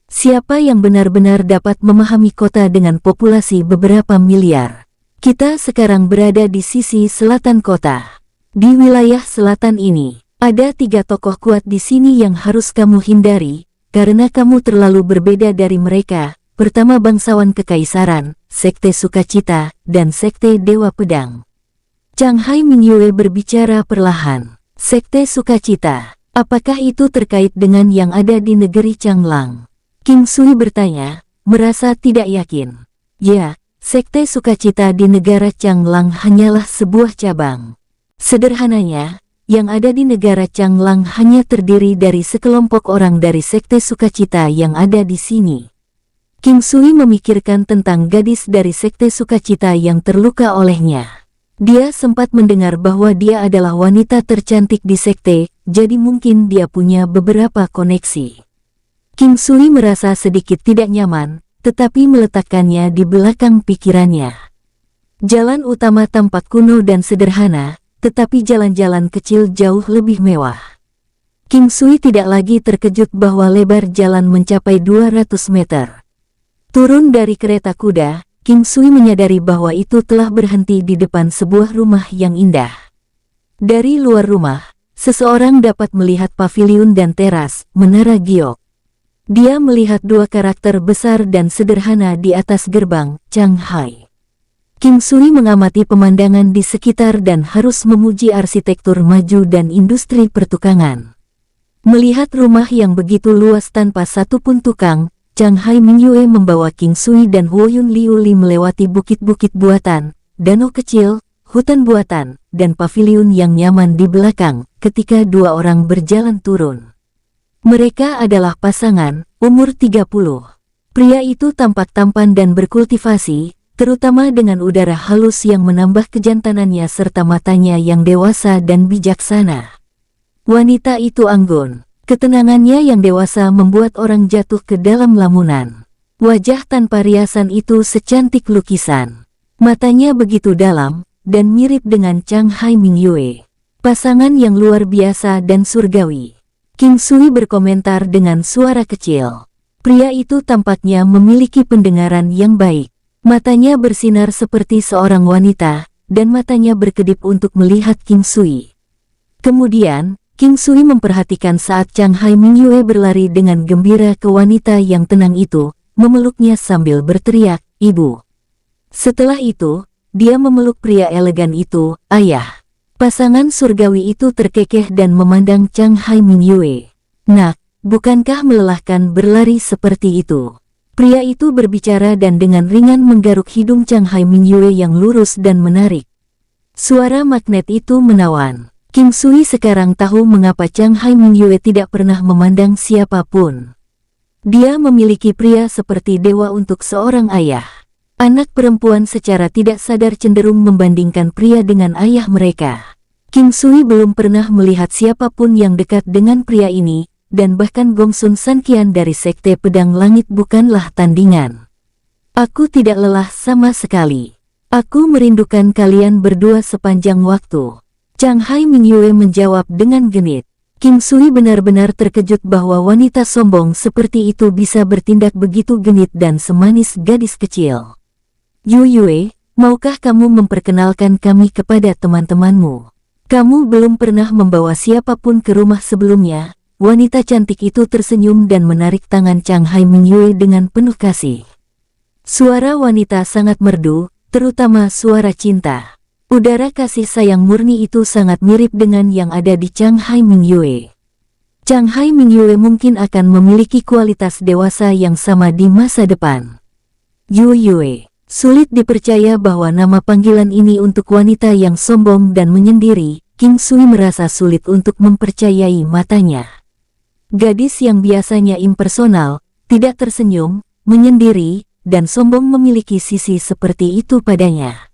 [SPEAKER 1] Siapa yang benar-benar dapat memahami kota dengan populasi beberapa miliar? Kita sekarang berada di sisi selatan kota. Di wilayah selatan ini, ada 3 tokoh kuat di sini yang harus kamu hindari, karena kamu terlalu berbeda dari mereka. Pertama, bangsawan kekaisaran, sekte sukacita, dan sekte dewa pedang. Changhai Mingyue berbicara perlahan. Sekte sukacita, apakah itu terkait dengan yang ada di negeri Changlang? King Sui bertanya, merasa tidak yakin. Ya, sekte sukacita di negara Changlang hanyalah sebuah cabang. Sederhananya, yang ada di negara Changlang hanya terdiri dari sekelompok orang dari sekte sukacita yang ada di sini. King Sui memikirkan tentang gadis dari sekte sukacita yang terluka olehnya. Dia sempat mendengar bahwa dia adalah wanita tercantik di sekte, jadi mungkin dia punya beberapa koneksi. King Sui merasa sedikit tidak nyaman, tetapi meletakkannya di belakang pikirannya. Jalan utama tampak kuno dan sederhana, tetapi jalan-jalan kecil jauh lebih mewah. King Sui tidak lagi terkejut bahwa lebar jalan mencapai 200 meter. Turun dari kereta kuda, King Sui menyadari bahwa itu telah berhenti di depan sebuah rumah yang indah. Dari luar rumah, seseorang dapat melihat paviliun dan teras Menara Giok. Dia melihat dua karakter besar dan sederhana di atas gerbang Changhai. King Sui mengamati pemandangan di sekitar dan harus memuji arsitektur maju dan industri pertukangan. Melihat rumah yang begitu luas tanpa satupun tukang, Changhai Mingyue membawa King Sui dan Huoyun Liuli melewati bukit-bukit buatan, danau kecil, hutan buatan, dan paviliun yang nyaman di belakang ketika dua orang berjalan turun. Mereka adalah pasangan, umur 30. Pria itu tampak tampan dan berkultivasi, terutama dengan udara halus yang menambah kejantanannya serta matanya yang dewasa dan bijaksana. Wanita itu anggun. Ketenangannya yang dewasa membuat orang jatuh ke dalam lamunan. Wajah tanpa riasan itu secantik lukisan. Matanya begitu dalam, dan mirip dengan Changhai Mingyue. Pasangan yang luar biasa dan surgawi. King Sui berkomentar dengan suara kecil. Pria itu tampaknya memiliki pendengaran yang baik. Matanya bersinar seperti seorang wanita, dan matanya berkedip untuk melihat King Sui. Kemudian, King Sui memperhatikan saat Changhai Mingyue berlari dengan gembira ke wanita yang tenang itu, memeluknya sambil berteriak, "Ibu." Setelah itu, dia memeluk pria elegan itu, "Ayah." Pasangan surgawi itu terkekeh dan memandang Changhai Mingyue. "Nak, bukankah melelahkan berlari seperti itu?" Pria itu berbicara dan dengan ringan menggaruk hidung Changhai Mingyue yang lurus dan menarik. Suara magnet itu menawan. King Sui sekarang tahu mengapa Changhai Mingyue tidak pernah memandang siapapun. Dia memiliki pria seperti dewa untuk seorang ayah. Anak perempuan secara tidak sadar cenderung membandingkan pria dengan ayah mereka. King Sui belum pernah melihat siapapun yang dekat dengan pria ini, dan bahkan Gongsun Sanqian dari Sekte Pedang Langit bukanlah tandingan. "Aku tidak lelah sama sekali. Aku merindukan kalian berdua sepanjang waktu." Changhai Mingyue menjawab dengan genit. King Sui benar-benar terkejut bahwa wanita sombong seperti itu bisa bertindak begitu genit dan semanis gadis kecil. "Yu Yue, maukah kamu memperkenalkan kami kepada teman-temanmu? Kamu belum pernah membawa siapapun ke rumah sebelumnya." Wanita cantik itu tersenyum dan menarik tangan Changhai Mingyue dengan penuh kasih. Suara wanita sangat merdu, terutama suara cinta. Udara kasih sayang murni itu sangat mirip dengan yang ada di Changhai Mingyue. Changhai Mingyue mungkin akan memiliki kualitas dewasa yang sama di masa depan. "Yu Yue." Sulit dipercaya bahwa nama panggilan ini untuk wanita yang sombong dan menyendiri. King Sui merasa sulit untuk mempercayai matanya. Gadis yang biasanya impersonal, tidak tersenyum, menyendiri, dan sombong memiliki sisi seperti itu padanya.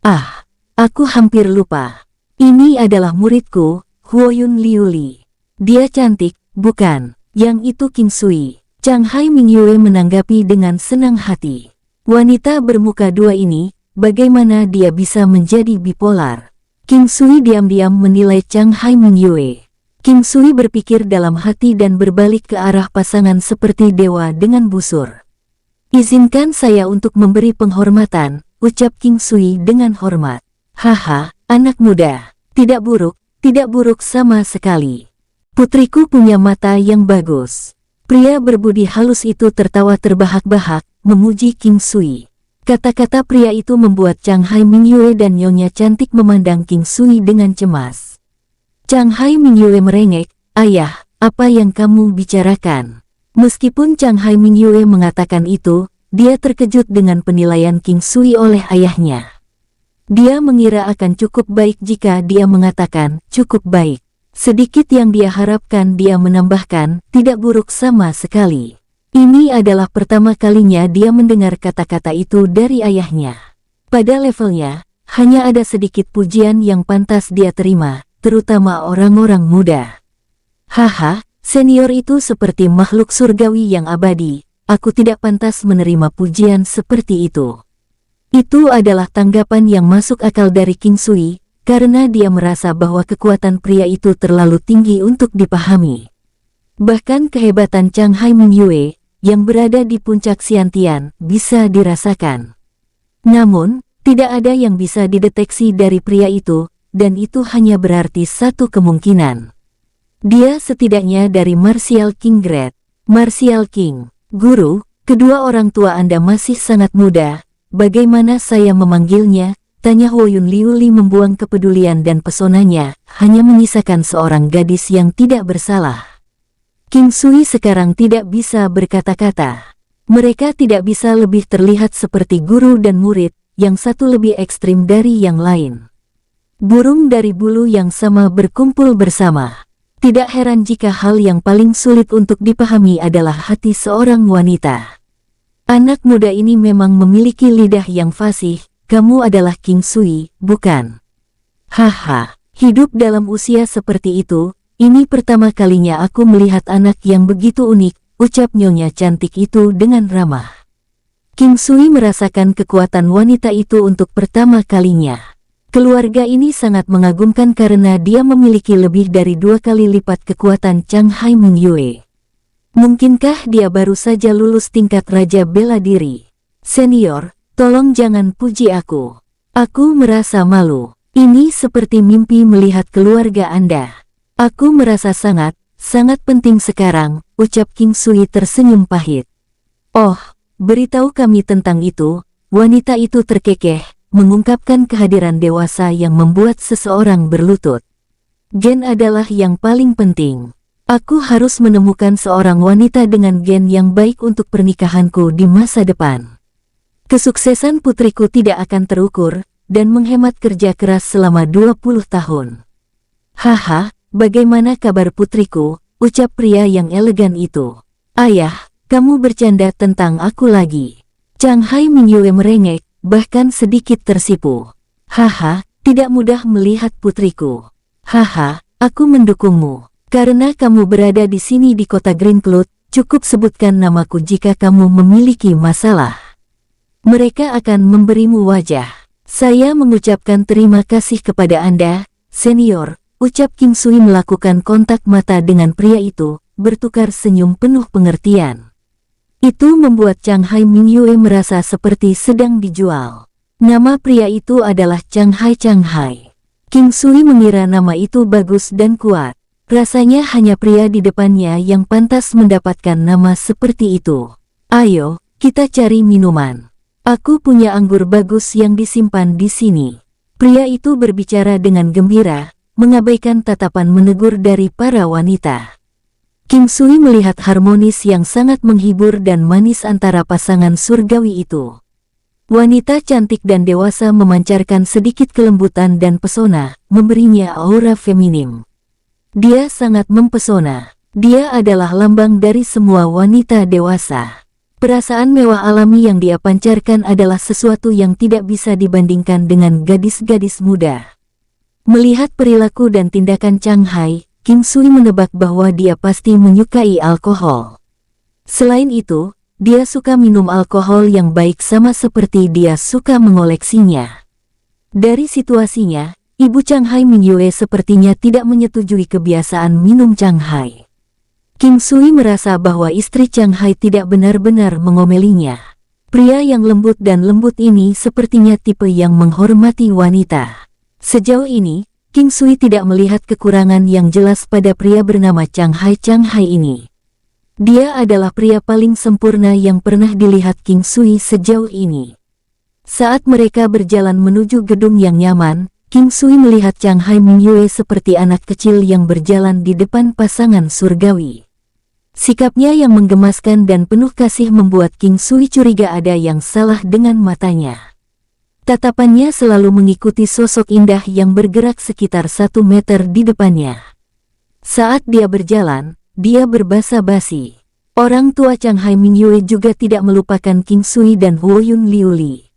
[SPEAKER 1] "Ah, aku hampir lupa. Ini adalah muridku, Huoyun Liuli. Dia cantik, bukan?" "Yang itu King Sui." Changhai Mingyue menanggapi dengan senang hati. Wanita bermuka dua ini, bagaimana dia bisa menjadi bipolar? King Sui diam-diam menilai Changhai Mingyue. King Sui berpikir dalam hati dan berbalik ke arah pasangan seperti dewa dengan busur. "Izinkan saya untuk memberi penghormatan," ucap King Sui dengan hormat. "Haha, anak muda. Tidak buruk sama sekali. Putriku punya mata yang bagus." Pria berbudi halus itu tertawa terbahak-bahak, memuji King Sui. Kata-kata pria itu membuat Changhai Mingyue dan nyonya cantik memandang King Sui dengan cemas. Changhai Mingyue merengek, "Ayah, apa yang kamu bicarakan?" Meskipun Changhai Mingyue mengatakan itu, dia terkejut dengan penilaian King Sui oleh ayahnya. Dia mengira akan cukup baik jika dia mengatakan, "Cukup baik." Sedikit yang dia harapkan, dia menambahkan, "Tidak buruk sama sekali." Ini adalah pertama kalinya dia mendengar kata-kata itu dari ayahnya. Pada levelnya, hanya ada sedikit pujian yang pantas dia terima, terutama orang-orang muda. "Haha, senior itu seperti makhluk surgawi yang abadi. Aku tidak pantas menerima pujian seperti itu." Itu adalah tanggapan yang masuk akal dari King Sui, karena dia merasa bahwa kekuatan pria itu terlalu tinggi untuk dipahami. Bahkan kehebatan Chang Hai Mingyue, yang berada di puncak Xiantian, bisa dirasakan. Namun, tidak ada yang bisa dideteksi dari pria itu, dan itu hanya berarti satu kemungkinan. Dia setidaknya dari Martial King Grade. Martial King, Guru, kedua orang tua Anda masih sangat muda, bagaimana saya memanggilnya? Tanya Huoyun Liuli membuang kepedulian dan pesonanya, hanya menyisakan seorang gadis yang tidak bersalah. King Sui sekarang tidak bisa berkata-kata. Mereka tidak bisa lebih terlihat seperti guru dan murid, yang satu lebih ekstrim dari yang lain. Burung dari bulu yang sama berkumpul bersama. Tidak heran jika hal yang paling sulit untuk dipahami adalah hati seorang wanita. Anak muda ini memang memiliki lidah yang fasih. Kamu adalah King Sui, bukan? Haha, hidup dalam usia seperti itu, ini pertama kalinya aku melihat anak yang begitu unik, ucap nyonya cantik itu dengan ramah. King Sui merasakan kekuatan wanita itu untuk pertama kalinya. Keluarga ini sangat mengagumkan karena dia memiliki lebih dari 2 kali lipat kekuatan Chang Hai Mingyue. Mungkinkah dia baru saja lulus tingkat Raja Bela Diri? Senior, tolong jangan puji aku. Aku merasa malu. Ini seperti mimpi melihat keluarga Anda. Aku merasa sangat penting sekarang, ucap King Sui tersenyum pahit. Oh, beritahu kami tentang itu. Wanita itu terkekeh, mengungkapkan kehadiran dewasa yang membuat seseorang berlutut. Gen adalah yang paling penting. Aku harus menemukan seorang wanita dengan gen yang baik untuk pernikahanku di masa depan. Kesuksesan putriku tidak akan terukur, dan menghemat kerja keras selama 20 tahun. Haha, bagaimana kabar putriku, ucap pria yang elegan itu. Ayah, kamu bercanda tentang aku lagi. Chang Hai Mingyue merengek, bahkan sedikit tersipu. Haha, tidak mudah melihat putriku. Haha, aku mendukungmu. Karena kamu berada di sini di kota Green Cloud, cukup sebutkan namaku jika kamu memiliki masalah. Mereka akan memberimu wajah. Saya mengucapkan terima kasih kepada Anda, senior, ucap King Sui melakukan kontak mata dengan pria itu, bertukar senyum penuh pengertian. Itu membuat Chang Hai Mingyue merasa seperti sedang dijual. Nama pria itu adalah Chang Hai. King Sui mengira nama itu bagus dan kuat. Rasanya hanya pria di depannya yang pantas mendapatkan nama seperti itu. Ayo, kita cari minuman. Aku punya anggur bagus yang disimpan di sini. Pria itu berbicara dengan gembira, mengabaikan tatapan menegur dari para wanita. King Sui melihat harmonis yang sangat menghibur dan manis antara pasangan surgawi itu. Wanita cantik dan dewasa memancarkan sedikit kelembutan dan pesona, memberinya aura feminim. Dia sangat mempesona. Dia adalah lambang dari semua wanita dewasa. Perasaan mewah alami yang dia pancarkan adalah sesuatu yang tidak bisa dibandingkan dengan gadis-gadis muda. Melihat perilaku dan tindakan Chang Hai, King Sui menebak bahwa dia pasti menyukai alkohol. Selain itu, dia suka minum alkohol yang baik sama seperti dia suka mengoleksinya. Dari situasinya, Ibu Chang Hai Mingyue sepertinya tidak menyetujui kebiasaan minum Chang Hai. King Sui merasa bahwa istri Chang Hai tidak benar-benar mengomelinya. Pria yang lembut dan lembut ini sepertinya tipe yang menghormati wanita. Sejauh ini, King Sui tidak melihat kekurangan yang jelas pada pria bernama Chang Hai ini. Dia adalah pria paling sempurna yang pernah dilihat King Sui sejauh ini. Saat mereka berjalan menuju gedung yang nyaman, King Sui melihat Chang Hai Mingyue seperti anak kecil yang berjalan di depan pasangan surgawi. Sikapnya yang menggemaskan dan penuh kasih membuat King Sui curiga ada yang salah dengan matanya. Tatapannya selalu mengikuti sosok indah yang bergerak sekitar 1 meter di depannya. Saat dia berjalan, dia berbasa-basi. Orang tua Chang Hai Mingyue juga tidak melupakan King Sui dan Huoyun Liuli.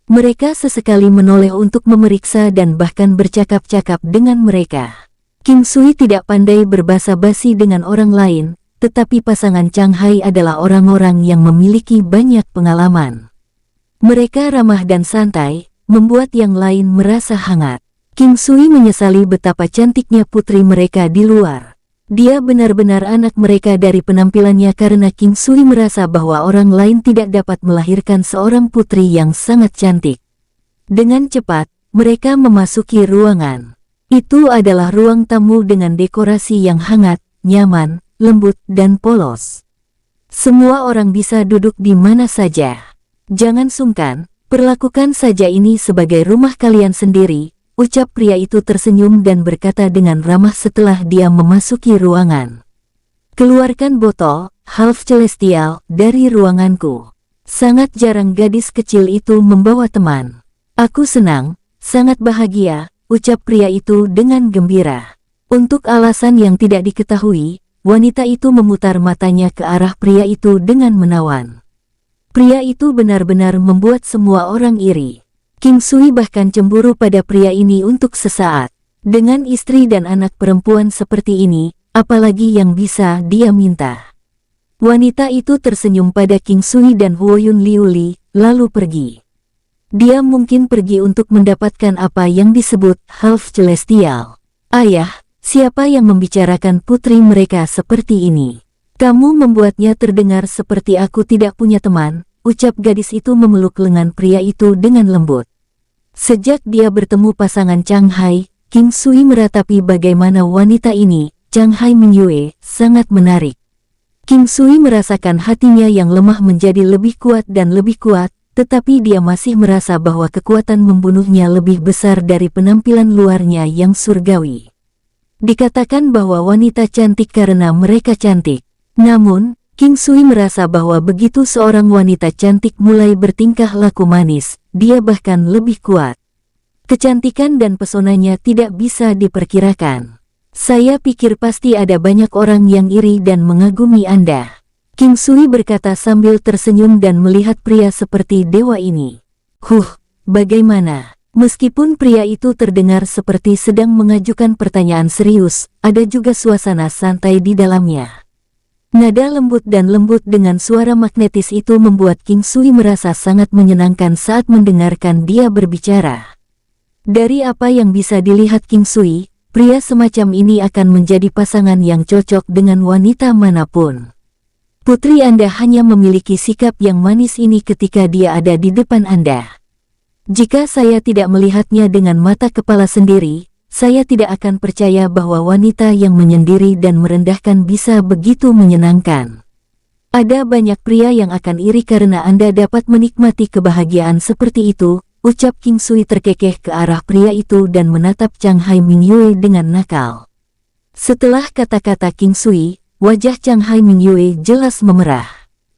[SPEAKER 1] Mereka sesekali menoleh untuk memeriksa dan bahkan bercakap-cakap dengan mereka. King Sui tidak pandai berbasa-basi dengan orang lain, tetapi pasangan Chang Hai adalah orang-orang yang memiliki banyak pengalaman. Mereka ramah dan santai, membuat yang lain merasa hangat. King Sui menyesali betapa cantiknya putri mereka di luar. Dia benar-benar anak mereka dari penampilannya karena King Sui merasa bahwa orang lain tidak dapat melahirkan seorang putri yang sangat cantik. Dengan cepat, mereka memasuki ruangan. Itu adalah ruang tamu dengan dekorasi yang hangat, nyaman, lembut, dan polos. Semua orang bisa duduk di mana saja. Jangan sungkan, perlakukan saja ini sebagai rumah kalian sendiri, ucap pria itu tersenyum dan berkata dengan ramah setelah dia memasuki ruangan. Keluarkan botol, half celestial, dari ruanganku. Sangat jarang gadis kecil itu membawa teman. Aku senang, sangat bahagia, ucap pria itu dengan gembira. Untuk alasan yang tidak diketahui, wanita itu memutar matanya ke arah pria itu dengan menawan. Pria itu benar-benar membuat semua orang iri. King Sui bahkan cemburu pada pria ini untuk sesaat. Dengan istri dan anak perempuan seperti ini, apalagi yang bisa dia minta. Wanita itu tersenyum pada King Sui dan Huoyun Liuli, lalu pergi. Dia mungkin pergi untuk mendapatkan apa yang disebut half celestial. Ayah, siapa yang membicarakan putri mereka seperti ini? Kamu membuatnya terdengar seperti aku tidak punya teman, ucap gadis itu memeluk lengan pria itu dengan lembut. Sejak dia bertemu pasangan Chang Hai, King Sui meratapi bagaimana wanita ini, Chang Hai Mingyue, sangat menarik. King Sui merasakan hatinya yang lemah menjadi lebih kuat dan lebih kuat, tetapi dia masih merasa bahwa kekuatan membunuhnya lebih besar dari penampilan luarnya yang surgawi. Dikatakan bahwa wanita cantik karena mereka cantik. Namun, King Sui merasa bahwa begitu seorang wanita cantik mulai bertingkah laku manis, dia bahkan lebih kuat. Kecantikan dan pesonanya tidak bisa diperkirakan. Saya pikir pasti ada banyak orang yang iri dan mengagumi Anda. King Sui berkata sambil tersenyum dan melihat pria seperti dewa ini. Bagaimana? Meskipun pria itu terdengar seperti sedang mengajukan pertanyaan serius, ada juga suasana santai di dalamnya. Nada lembut dan lembut dengan suara magnetis itu membuat King Sui merasa sangat menyenangkan saat mendengarkan dia berbicara. Dari apa yang bisa dilihat King Sui, pria semacam ini akan menjadi pasangan yang cocok dengan wanita manapun. Putri Anda hanya memiliki sikap yang manis ini ketika dia ada di depan Anda. Jika saya tidak melihatnya dengan mata kepala sendiri, saya tidak akan percaya bahwa wanita yang menyendiri dan merendahkan bisa begitu menyenangkan. Ada banyak pria yang akan iri karena Anda dapat menikmati kebahagiaan seperti itu, ucap King Sui terkekeh ke arah pria itu dan menatap Chang Hai Mingyue dengan nakal. Setelah kata-kata King Sui, wajah Chang Hai Mingyue jelas memerah.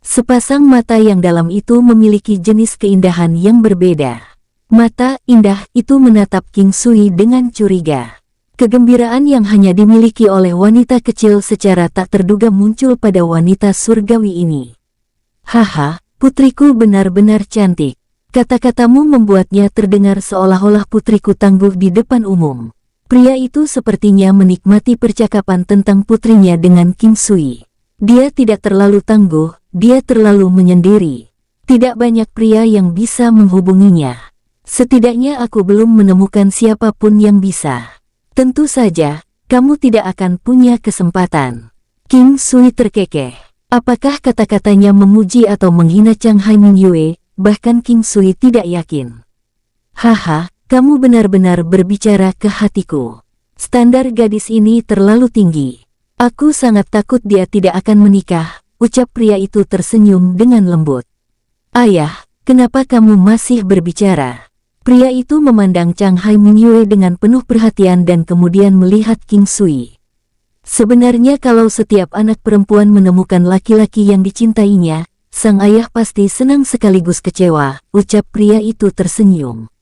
[SPEAKER 1] Sepasang mata yang dalam itu memiliki jenis keindahan yang berbeda. Mata indah itu menatap King Sui dengan curiga. Kegembiraan yang hanya dimiliki oleh wanita kecil secara tak terduga muncul pada wanita surgawi ini. Haha, putriku benar-benar cantik. Kata-katamu membuatnya terdengar seolah-olah putriku tangguh di depan umum. Pria itu sepertinya menikmati percakapan tentang putrinya dengan King Sui. Dia tidak terlalu tangguh, dia terlalu menyendiri. Tidak banyak pria yang bisa menghubunginya. Setidaknya aku belum menemukan siapapun yang bisa. Tentu saja, kamu tidak akan punya kesempatan. King Sui terkekeh. Apakah kata-katanya memuji atau menghina Chang Hai Mingyue? Bahkan King Sui tidak yakin. Haha, kamu benar-benar berbicara ke hatiku. Standar gadis ini terlalu tinggi. Aku sangat takut dia tidak akan menikah, ucap pria itu tersenyum dengan lembut. Ayah, kenapa kamu masih berbicara? Pria itu memandang Chang Hai Mingyue dengan penuh perhatian dan kemudian melihat King Sui. Sebenarnya kalau setiap anak perempuan menemukan laki-laki yang dicintainya, sang ayah pasti senang sekaligus kecewa, ucap pria itu tersenyum.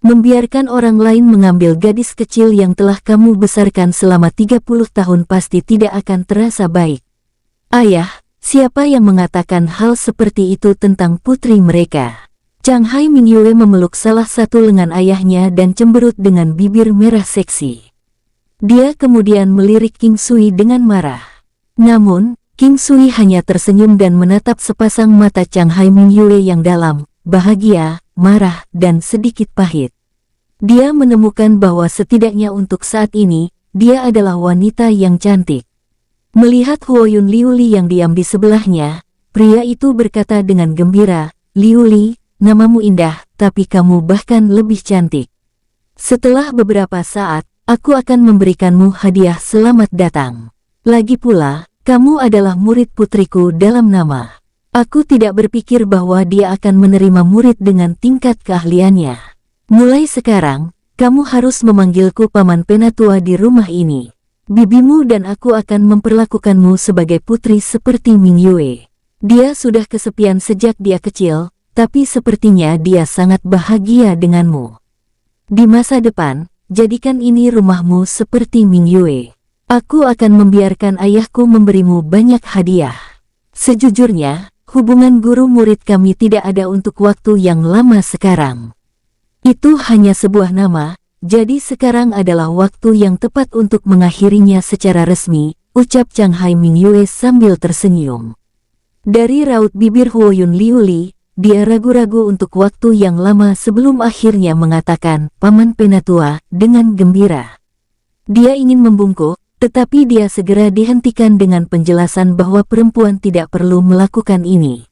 [SPEAKER 1] Membiarkan orang lain mengambil gadis kecil yang telah kamu besarkan selama 30 tahun pasti tidak akan terasa baik. Ayah, siapa yang mengatakan hal seperti itu tentang putri mereka? Chang Hai Mingyue memeluk salah satu lengan ayahnya dan cemberut dengan bibir merah seksi. Dia kemudian melirik King Sui dengan marah. Namun, King Sui hanya tersenyum dan menatap sepasang mata Chang Hai Mingyue yang dalam, bahagia, marah, dan sedikit pahit. Dia menemukan bahwa setidaknya untuk saat ini, dia adalah wanita yang cantik. Melihat Huoyun Liuli yang diam di sebelahnya, pria itu berkata dengan gembira, "Liuli, namamu indah, tapi kamu bahkan lebih cantik. Setelah beberapa saat, aku akan memberikanmu hadiah selamat datang. Lagi pula, kamu adalah murid putriku dalam nama." Aku tidak berpikir bahwa dia akan menerima murid dengan tingkat keahliannya. Mulai sekarang, kamu harus memanggilku Paman Penatua di rumah ini. Bibimu dan aku akan memperlakukanmu sebagai putri seperti Ming Yue. Dia sudah kesepian sejak dia kecil, tapi sepertinya dia sangat bahagia denganmu. Di masa depan, jadikan ini rumahmu seperti Ming Yue. Aku akan membiarkan ayahku memberimu banyak hadiah. Sejujurnya, hubungan guru-murid kami tidak ada untuk waktu yang lama sekarang. Itu hanya sebuah nama, jadi sekarang adalah waktu yang tepat untuk mengakhirinya secara resmi, ucap Chang Hai Ming Yue sambil tersenyum. Dari raut bibir Huoyun Liuli, dia ragu-ragu untuk waktu yang lama sebelum akhirnya mengatakan, "Paman Penatua," dengan gembira. Dia ingin membungkuk, tetapi dia segera dihentikan dengan penjelasan bahwa perempuan tidak perlu melakukan ini.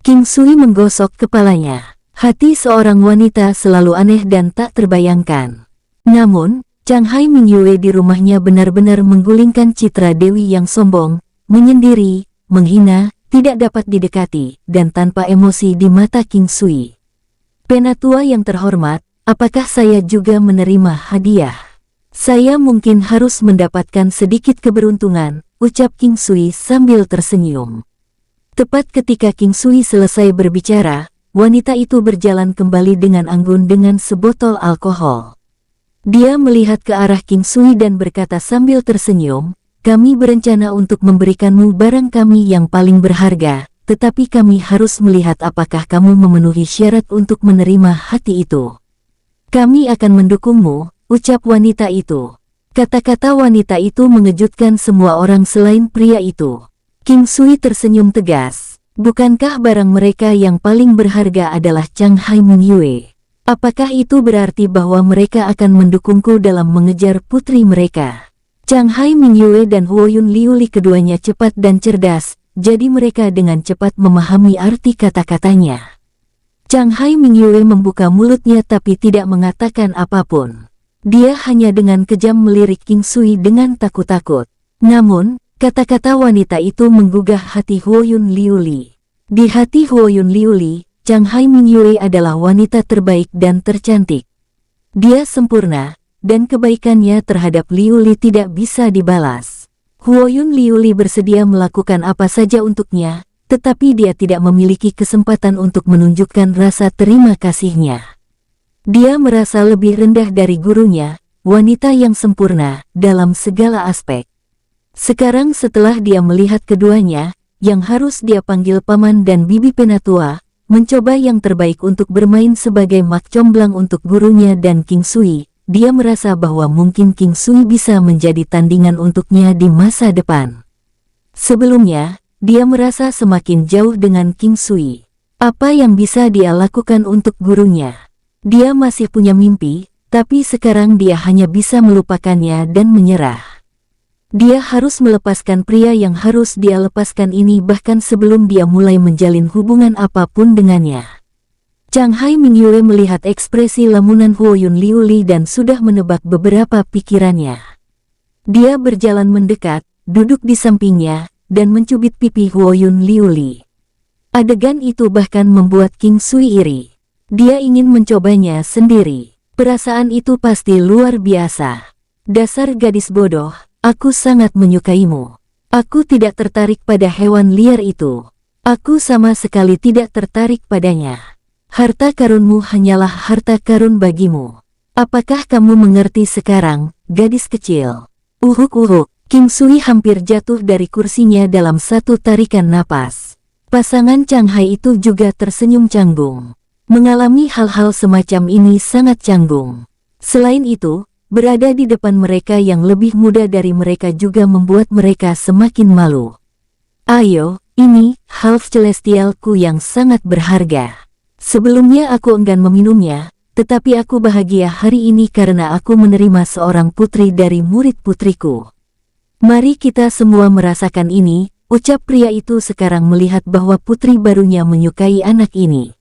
[SPEAKER 1] King Sui menggosok kepalanya. Hati seorang wanita selalu aneh dan tak terbayangkan. Namun, Chang Hai Ming Yue di rumahnya benar-benar menggulingkan citra Dewi yang sombong, menyendiri, menghina, tidak dapat didekati, dan tanpa emosi di mata King Sui. "Penatua yang terhormat, apakah saya juga menerima hadiah? Saya mungkin harus mendapatkan sedikit keberuntungan," ucap King Sui sambil tersenyum. Tepat ketika King Sui selesai berbicara, wanita itu berjalan kembali dengan anggun dengan sebotol alkohol. Dia melihat ke arah King Sui dan berkata sambil tersenyum, "Kami berencana untuk memberikanmu barang kami yang paling berharga, tetapi kami harus melihat apakah kamu memenuhi syarat untuk menerima hati itu." "Kami akan mendukungmu," ucap wanita itu. Kata-kata wanita itu mengejutkan semua orang selain pria itu. King Sui tersenyum tegas. "Bukankah barang mereka yang paling berharga adalah Chang Hai Ming Yue? Apakah itu berarti bahwa mereka akan mendukungku dalam mengejar putri mereka?" Chang Hai Ming Yue dan Huoyun Liuli keduanya cepat dan cerdas, jadi mereka dengan cepat memahami arti kata-katanya. Chang Hai Ming Yue membuka mulutnya tapi tidak mengatakan apapun. Dia hanya dengan kejam melirik King Sui dengan takut-takut. Namun, kata-kata wanita itu menggugah hati Huoyun Liuli. Di hati Huoyun Liuli, Chang Hai Ming Yue adalah wanita terbaik dan tercantik. Dia sempurna, dan kebaikannya terhadap Liuli tidak bisa dibalas. Huoyun Liuli bersedia melakukan apa saja untuknya, tetapi dia tidak memiliki kesempatan untuk menunjukkan rasa terima kasihnya. Dia merasa lebih rendah dari gurunya, wanita yang sempurna, dalam segala aspek. Sekarang setelah dia melihat keduanya, yang harus dia panggil Paman dan Bibi Penatua, mencoba yang terbaik untuk bermain sebagai mak comblang untuk gurunya dan King Sui, dia merasa bahwa mungkin King Sui bisa menjadi tandingan untuknya di masa depan. Sebelumnya, dia merasa semakin jauh dengan King Sui. Apa yang bisa dia lakukan untuk gurunya? Dia masih punya mimpi, tapi sekarang dia hanya bisa melupakannya dan menyerah. Dia harus melepaskan pria yang harus dia lepaskan ini bahkan sebelum dia mulai menjalin hubungan apapun dengannya. Chang Hai Ming Yue melihat ekspresi lamunan Huoyun Liuli dan sudah menebak beberapa pikirannya. Dia berjalan mendekat, duduk di sampingnya, dan mencubit pipi Huoyun Liuli. Adegan itu bahkan membuat King Sui iri. Dia ingin mencobanya sendiri. Perasaan itu pasti luar biasa. "Dasar gadis bodoh, aku sangat menyukaimu. Aku tidak tertarik pada hewan liar itu. Aku sama sekali tidak tertarik padanya. Harta karunmu hanyalah harta karun bagimu. Apakah kamu mengerti sekarang, gadis kecil?" Uhuk-uhuk, King Sui hampir jatuh dari kursinya dalam satu tarikan napas. Pasangan Chang Hai itu juga tersenyum canggung. Mengalami hal-hal semacam ini sangat canggung. Selain itu, berada di depan mereka yang lebih muda dari mereka juga membuat mereka semakin malu. "Ayo, ini half celestialku yang sangat berharga. Sebelumnya aku enggan meminumnya, tetapi aku bahagia hari ini karena aku menerima seorang putri dari murid putriku. Mari kita semua merasakan ini, ucap pria itu sekarang melihat bahwa putri barunya menyukai anak ini.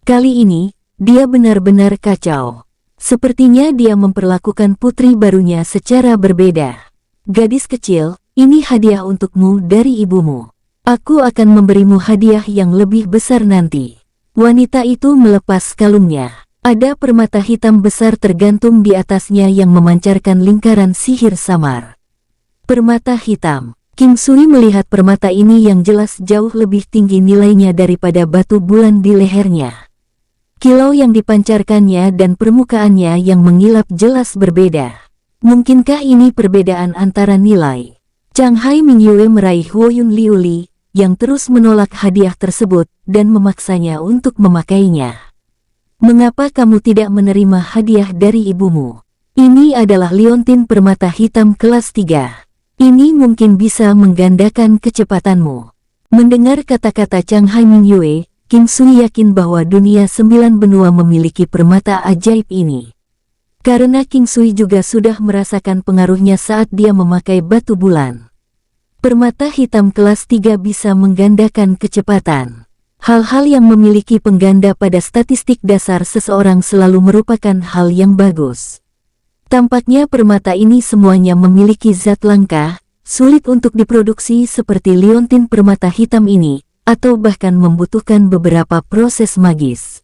[SPEAKER 1] Kali ini, dia benar-benar kacau. Sepertinya dia memperlakukan putri barunya secara berbeda. Gadis kecil, ini hadiah untukmu dari ibumu. Aku akan memberimu hadiah yang lebih besar nanti. Wanita itu melepas kalungnya. Ada permata hitam besar tergantung di atasnya yang memancarkan lingkaran sihir samar. Permata hitam. King Sui melihat permata ini yang jelas jauh lebih tinggi nilainya daripada batu bulan di lehernya. Kilau yang dipancarkannya dan permukaannya yang mengilap jelas berbeda. Mungkinkah ini perbedaan antara nilai? Changhai Mingyue meraih Huoyun Liuli, yang terus menolak hadiah tersebut, dan memaksanya untuk memakainya. Mengapa kamu tidak menerima hadiah dari ibumu? Ini adalah liontin permata hitam kelas 3. Ini mungkin bisa menggandakan kecepatanmu. Mendengar kata-kata Changhai Mingyue, King Sui yakin bahwa dunia 9 benua memiliki permata ajaib ini. Karena King Sui juga sudah merasakan pengaruhnya saat dia memakai batu bulan. Permata hitam kelas 3 bisa menggandakan kecepatan. Hal-hal yang memiliki pengganda pada statistik dasar seseorang selalu merupakan hal yang bagus. Tampaknya permata ini semuanya memiliki zat langka, sulit untuk diproduksi seperti liontin permata hitam ini, atau bahkan membutuhkan beberapa proses magis.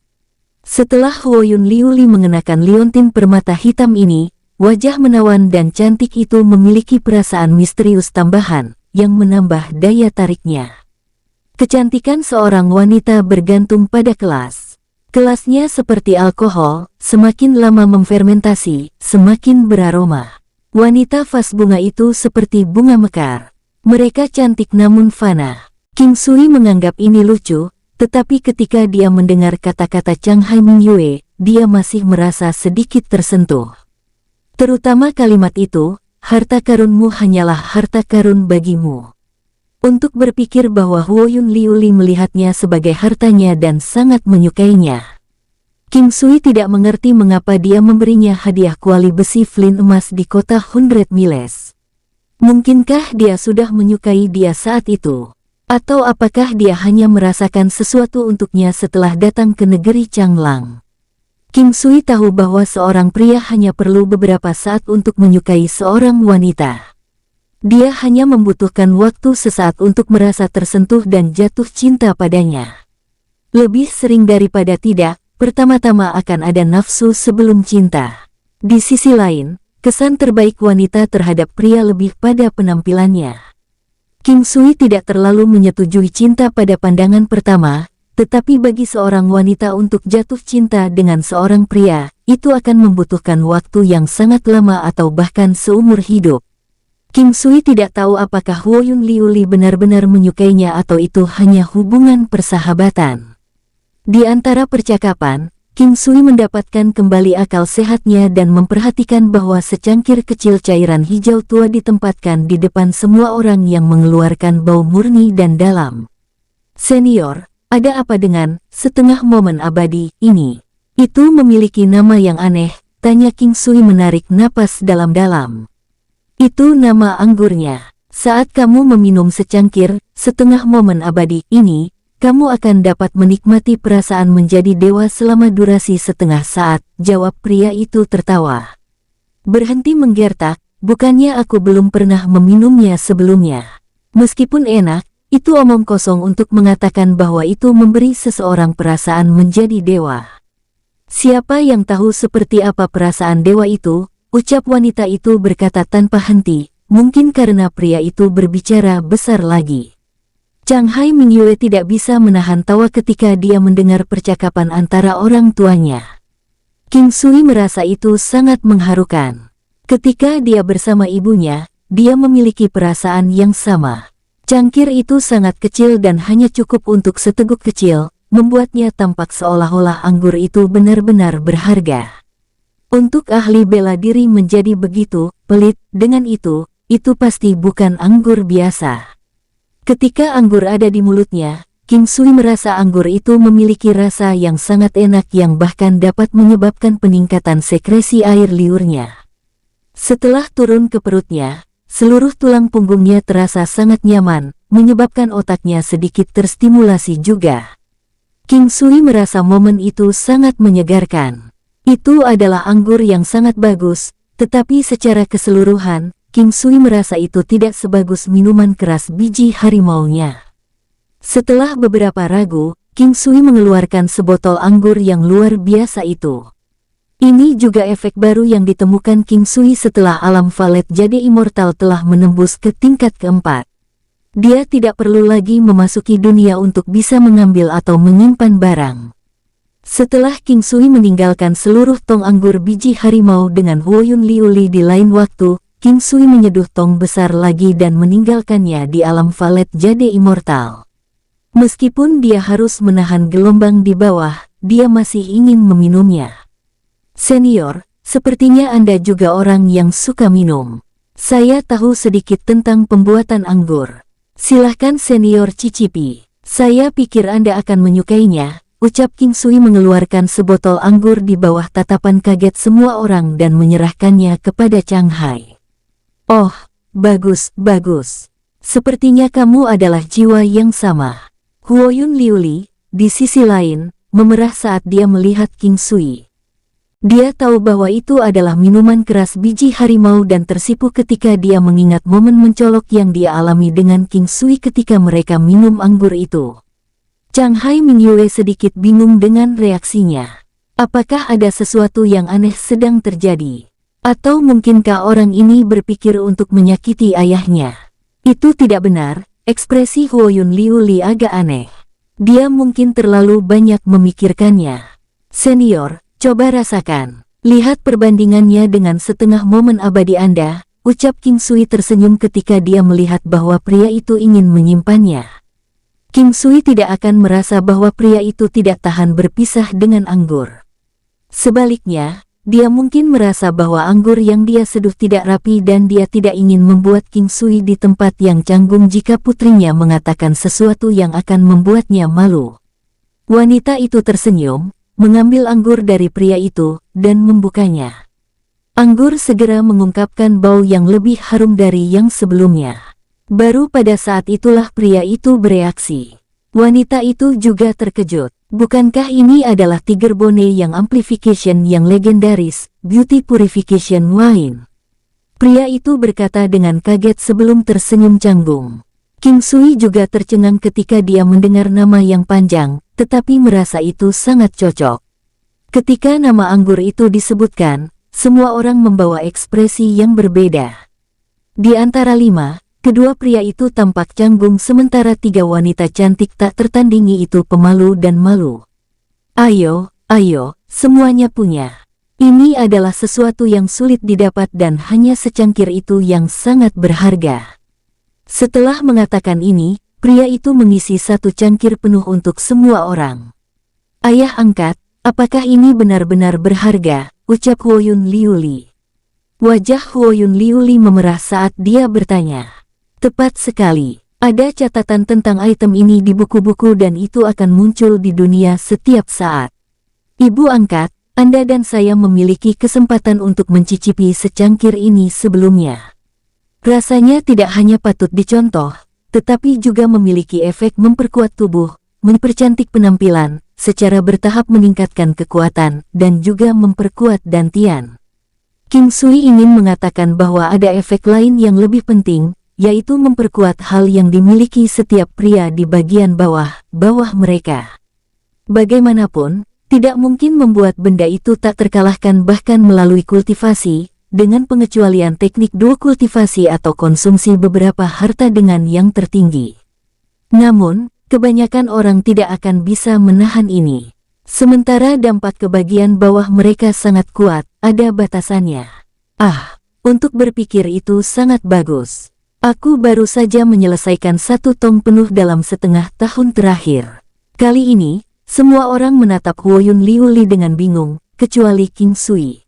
[SPEAKER 1] Setelah Huoyun Liuli mengenakan liontin permata hitam ini, wajah menawan dan cantik itu memiliki perasaan misterius tambahan, yang menambah daya tariknya. Kecantikan seorang wanita bergantung pada kelas. Kelasnya seperti alkohol, semakin lama memfermentasi, semakin beraroma. Wanita vas bunga itu seperti bunga mekar. Mereka cantik namun fana. King Sui menganggap ini lucu, tetapi ketika dia mendengar kata-kata Changhai Mingyue, dia masih merasa sedikit tersentuh. Terutama kalimat itu, harta karunmu hanyalah harta karun bagimu. Untuk berpikir bahwa Huoyun Liuli melihatnya sebagai hartanya dan sangat menyukainya. King Sui tidak mengerti mengapa dia memberinya hadiah kuali besi flint emas di kota 100 Miles. Mungkinkah dia sudah menyukai dia saat itu? Atau apakah dia hanya merasakan sesuatu untuknya setelah datang ke negeri Changlang? King Sui tahu bahwa seorang pria hanya perlu beberapa saat untuk menyukai seorang wanita. Dia hanya membutuhkan waktu sesaat untuk merasa tersentuh dan jatuh cinta padanya. Lebih sering daripada tidak, pertama-tama akan ada nafsu sebelum cinta. Di sisi lain, kesan terbaik wanita terhadap pria lebih pada penampilannya. King Sui tidak terlalu menyetujui cinta pada pandangan pertama, tetapi bagi seorang wanita untuk jatuh cinta dengan seorang pria, itu akan membutuhkan waktu yang sangat lama atau bahkan seumur hidup. King Sui tidak tahu apakah Huoyun Liuli benar-benar menyukainya atau itu hanya hubungan persahabatan. Di antara percakapan, King Sui mendapatkan kembali akal sehatnya dan memperhatikan bahwa secangkir kecil cairan hijau tua ditempatkan di depan semua orang yang mengeluarkan bau murni dan dalam. Senior, ada apa dengan setengah momen abadi ini? Itu memiliki nama yang aneh, tanya King Sui menarik napas dalam-dalam. Itu nama anggurnya. Saat kamu meminum secangkir setengah momen abadi ini, kamu akan dapat menikmati perasaan menjadi dewa selama durasi setengah saat, jawab pria itu tertawa. Berhenti menggertak, bukannya aku belum pernah meminumnya sebelumnya. Meskipun enak, itu omong kosong untuk mengatakan bahwa itu memberi seseorang perasaan menjadi dewa. Siapa yang tahu seperti apa perasaan dewa itu, ucap wanita itu berkata tanpa henti, mungkin karena pria itu berbicara besar lagi. Changhai Mingyue tidak bisa menahan tawa ketika dia mendengar percakapan antara orang tuanya. King Sui merasa itu sangat mengharukan. Ketika dia bersama ibunya, dia memiliki perasaan yang sama. Cangkir itu sangat kecil dan hanya cukup untuk seteguk kecil, membuatnya tampak seolah-olah anggur itu benar-benar berharga. Untuk ahli bela diri menjadi begitu pelit, dengan itu pasti bukan anggur biasa. Ketika anggur ada di mulutnya, King Sui merasa anggur itu memiliki rasa yang sangat enak yang bahkan dapat menyebabkan peningkatan sekresi air liurnya. Setelah turun ke perutnya, seluruh tulang punggungnya terasa sangat nyaman, menyebabkan otaknya sedikit terstimulasi juga. King Sui merasa momen itu sangat menyegarkan. Itu adalah anggur yang sangat bagus, tetapi secara keseluruhan, King Sui merasa itu tidak sebagus minuman keras biji harimaunya. Setelah beberapa ragu, King Sui mengeluarkan sebotol anggur yang luar biasa itu. Ini juga efek baru yang ditemukan King Sui setelah alam Valet Jade Immortal telah menembus ke tingkat keempat. Dia tidak perlu lagi memasuki dunia untuk bisa mengambil atau menyimpan barang. Setelah King Sui meninggalkan seluruh tong anggur biji harimau dengan Huoyun Liuli di lain waktu, King Sui menyeduh tong besar lagi dan meninggalkannya di alam Valet Jade Immortal. Meskipun dia harus menahan gelombang di bawah, dia masih ingin meminumnya. Senior, sepertinya Anda juga orang yang suka minum. Saya tahu sedikit tentang pembuatan anggur. Silahkan senior cicipi. Saya pikir Anda akan menyukainya, ucap King Sui mengeluarkan sebotol anggur di bawah tatapan kaget semua orang dan menyerahkannya kepada Chang Hai. Oh, bagus, bagus. Sepertinya kamu adalah jiwa yang sama. Huoyun Liuli, di sisi lain, memerah saat dia melihat King Sui. Dia tahu bahwa itu adalah minuman keras biji harimau dan tersipu ketika dia mengingat momen mencolok yang dia alami dengan King Sui ketika mereka minum anggur itu. Chang Hai Mingyue sedikit bingung dengan reaksinya. Apakah ada sesuatu yang aneh sedang terjadi? Atau mungkinkah orang ini berpikir untuk menyakiti ayahnya? Itu tidak benar. Ekspresi Huoyun Liuli agak aneh. Dia mungkin terlalu banyak memikirkannya. Senior, coba rasakan. Lihat perbandingannya dengan setengah momen abadi Anda, ucap King Sui tersenyum ketika dia melihat bahwa pria itu ingin menyimpannya. King Sui tidak akan merasa bahwa pria itu tidak tahan berpisah dengan anggur. Sebaliknya, dia mungkin merasa bahwa anggur yang dia seduh tidak rapi dan dia tidak ingin membuat King Sui di tempat yang canggung jika putrinya mengatakan sesuatu yang akan membuatnya malu. Wanita itu tersenyum, mengambil anggur dari pria itu, dan membukanya. Anggur segera mengungkapkan bau yang lebih harum dari yang sebelumnya. Baru pada saat itulah pria itu bereaksi. Wanita itu juga terkejut. Bukankah ini adalah Tiger Bone yang amplification yang legendaris, Beauty Purification Wine? Pria itu berkata dengan kaget sebelum tersenyum canggung. King Sui juga tercengang ketika dia mendengar nama yang panjang, tetapi merasa itu sangat cocok. Ketika nama anggur itu disebutkan, semua orang membawa ekspresi yang berbeda. Di antara 5, kedua pria itu tampak canggung sementara 3 wanita cantik tak tertandingi itu pemalu dan malu. Ayo, ayo, semuanya punya. Ini adalah sesuatu yang sulit didapat dan hanya secangkir itu yang sangat berharga. Setelah mengatakan ini, pria itu mengisi 1 cangkir penuh untuk semua orang. Ayah angkat, apakah ini benar-benar berharga, ucap Huoyun Liuli. Wajah Huoyun Liuli memerah saat dia bertanya. Tepat sekali. Ada catatan tentang item ini di buku-buku dan itu akan muncul di dunia setiap saat. Ibu angkat, Anda dan saya memiliki kesempatan untuk mencicipi secangkir ini sebelumnya. Rasanya tidak hanya patut dicontoh, tetapi juga memiliki efek memperkuat tubuh, mempercantik penampilan, secara bertahap meningkatkan kekuatan, dan juga memperkuat dantian. King Sui ingin mengatakan bahwa ada efek lain yang lebih penting, yaitu memperkuat hal yang dimiliki setiap pria di bagian bawah mereka. Bagaimanapun, tidak mungkin membuat benda itu tak terkalahkan bahkan melalui kultivasi, dengan pengecualian teknik duo kultivasi atau konsumsi beberapa harta dengan yang tertinggi. Namun, kebanyakan orang tidak akan bisa menahan ini. Sementara dampak ke bagian bawah mereka sangat kuat, ada batasannya. Untuk berpikir itu sangat bagus. Aku baru saja menyelesaikan 1 tong penuh dalam setengah tahun terakhir. Kali ini, semua orang menatap Huoyun Liuli dengan bingung, kecuali King Sui.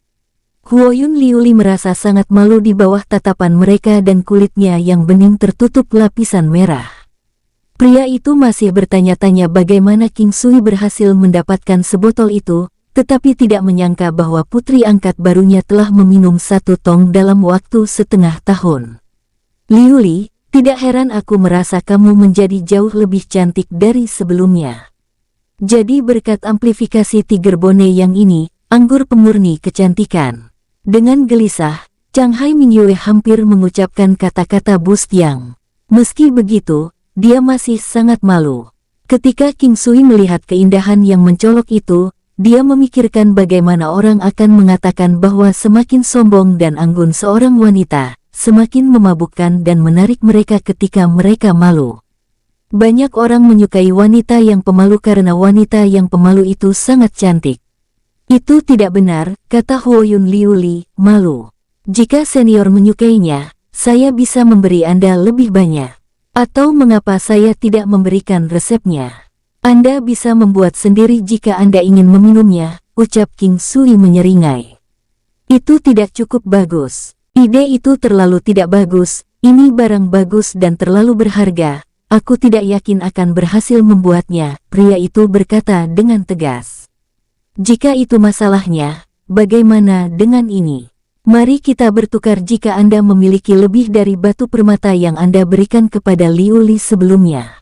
[SPEAKER 1] Huoyun Liuli merasa sangat malu di bawah tatapan mereka dan kulitnya yang bening tertutup lapisan merah. Pria itu masih bertanya-tanya bagaimana King Sui berhasil mendapatkan sebotol itu, tetapi tidak menyangka bahwa putri angkat barunya telah meminum 1 tong dalam waktu setengah tahun. Liu Li, tidak heran aku merasa kamu menjadi jauh lebih cantik dari sebelumnya. Jadi berkat amplifikasi Tiger Bone yang ini, anggur pemurni kecantikan. Dengan gelisah, Chang Hai Mingyue hampir mengucapkan kata-kata boost yang. Meski begitu, dia masih sangat malu. Ketika King Sui melihat keindahan yang mencolok itu, dia memikirkan bagaimana orang akan mengatakan bahwa semakin sombong dan anggun seorang wanita, semakin memabukkan dan menarik mereka ketika mereka malu. Banyak orang menyukai wanita yang pemalu karena wanita yang pemalu itu sangat cantik. Itu tidak benar, kata Huoyun Liu Li, malu. Jika senior menyukainya, saya bisa memberi Anda lebih banyak. Atau mengapa saya tidak memberikan resepnya? Anda bisa membuat sendiri jika Anda ingin meminumnya, ucap King Sui menyeringai. Itu tidak cukup bagus. Ide itu terlalu tidak bagus, ini barang bagus dan terlalu berharga. Aku tidak yakin akan berhasil membuatnya, pria itu berkata dengan tegas. Jika itu masalahnya, bagaimana dengan ini? Mari kita bertukar jika Anda memiliki lebih dari batu permata yang Anda berikan kepada Liu Li sebelumnya.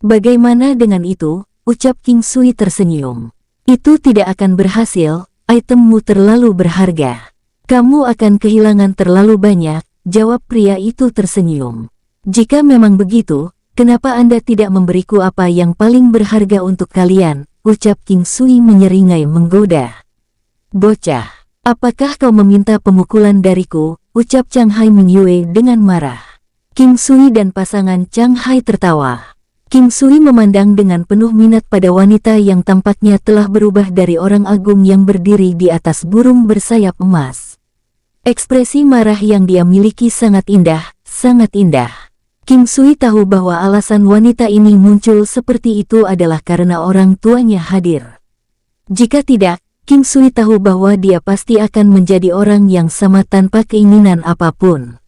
[SPEAKER 1] Bagaimana dengan itu? Ucap King Sui tersenyum. Itu tidak akan berhasil, itemmu terlalu berharga. Kamu akan kehilangan terlalu banyak, jawab pria itu tersenyum. Jika memang begitu, kenapa Anda tidak memberiku apa yang paling berharga untuk kalian? Ucap King Sui menyeringai menggoda. Bocah. Apakah kau meminta pemukulan dariku? Ucap Chang Hai Mingyue dengan marah. King Sui dan pasangan Chang Hai tertawa. King Sui memandang dengan penuh minat pada wanita yang tampaknya telah berubah dari orang agung yang berdiri di atas burung bersayap emas. Ekspresi marah yang dia miliki sangat indah, sangat indah. King Sui tahu bahwa alasan wanita ini muncul seperti itu adalah karena orang tuanya hadir. Jika tidak, King Sui tahu bahwa dia pasti akan menjadi orang yang sama tanpa keinginan apapun.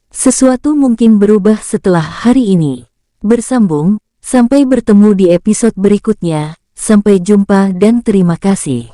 [SPEAKER 1] Sesuatu mungkin berubah setelah hari ini. Bersambung, sampai bertemu di episode berikutnya. Sampai jumpa dan terima kasih.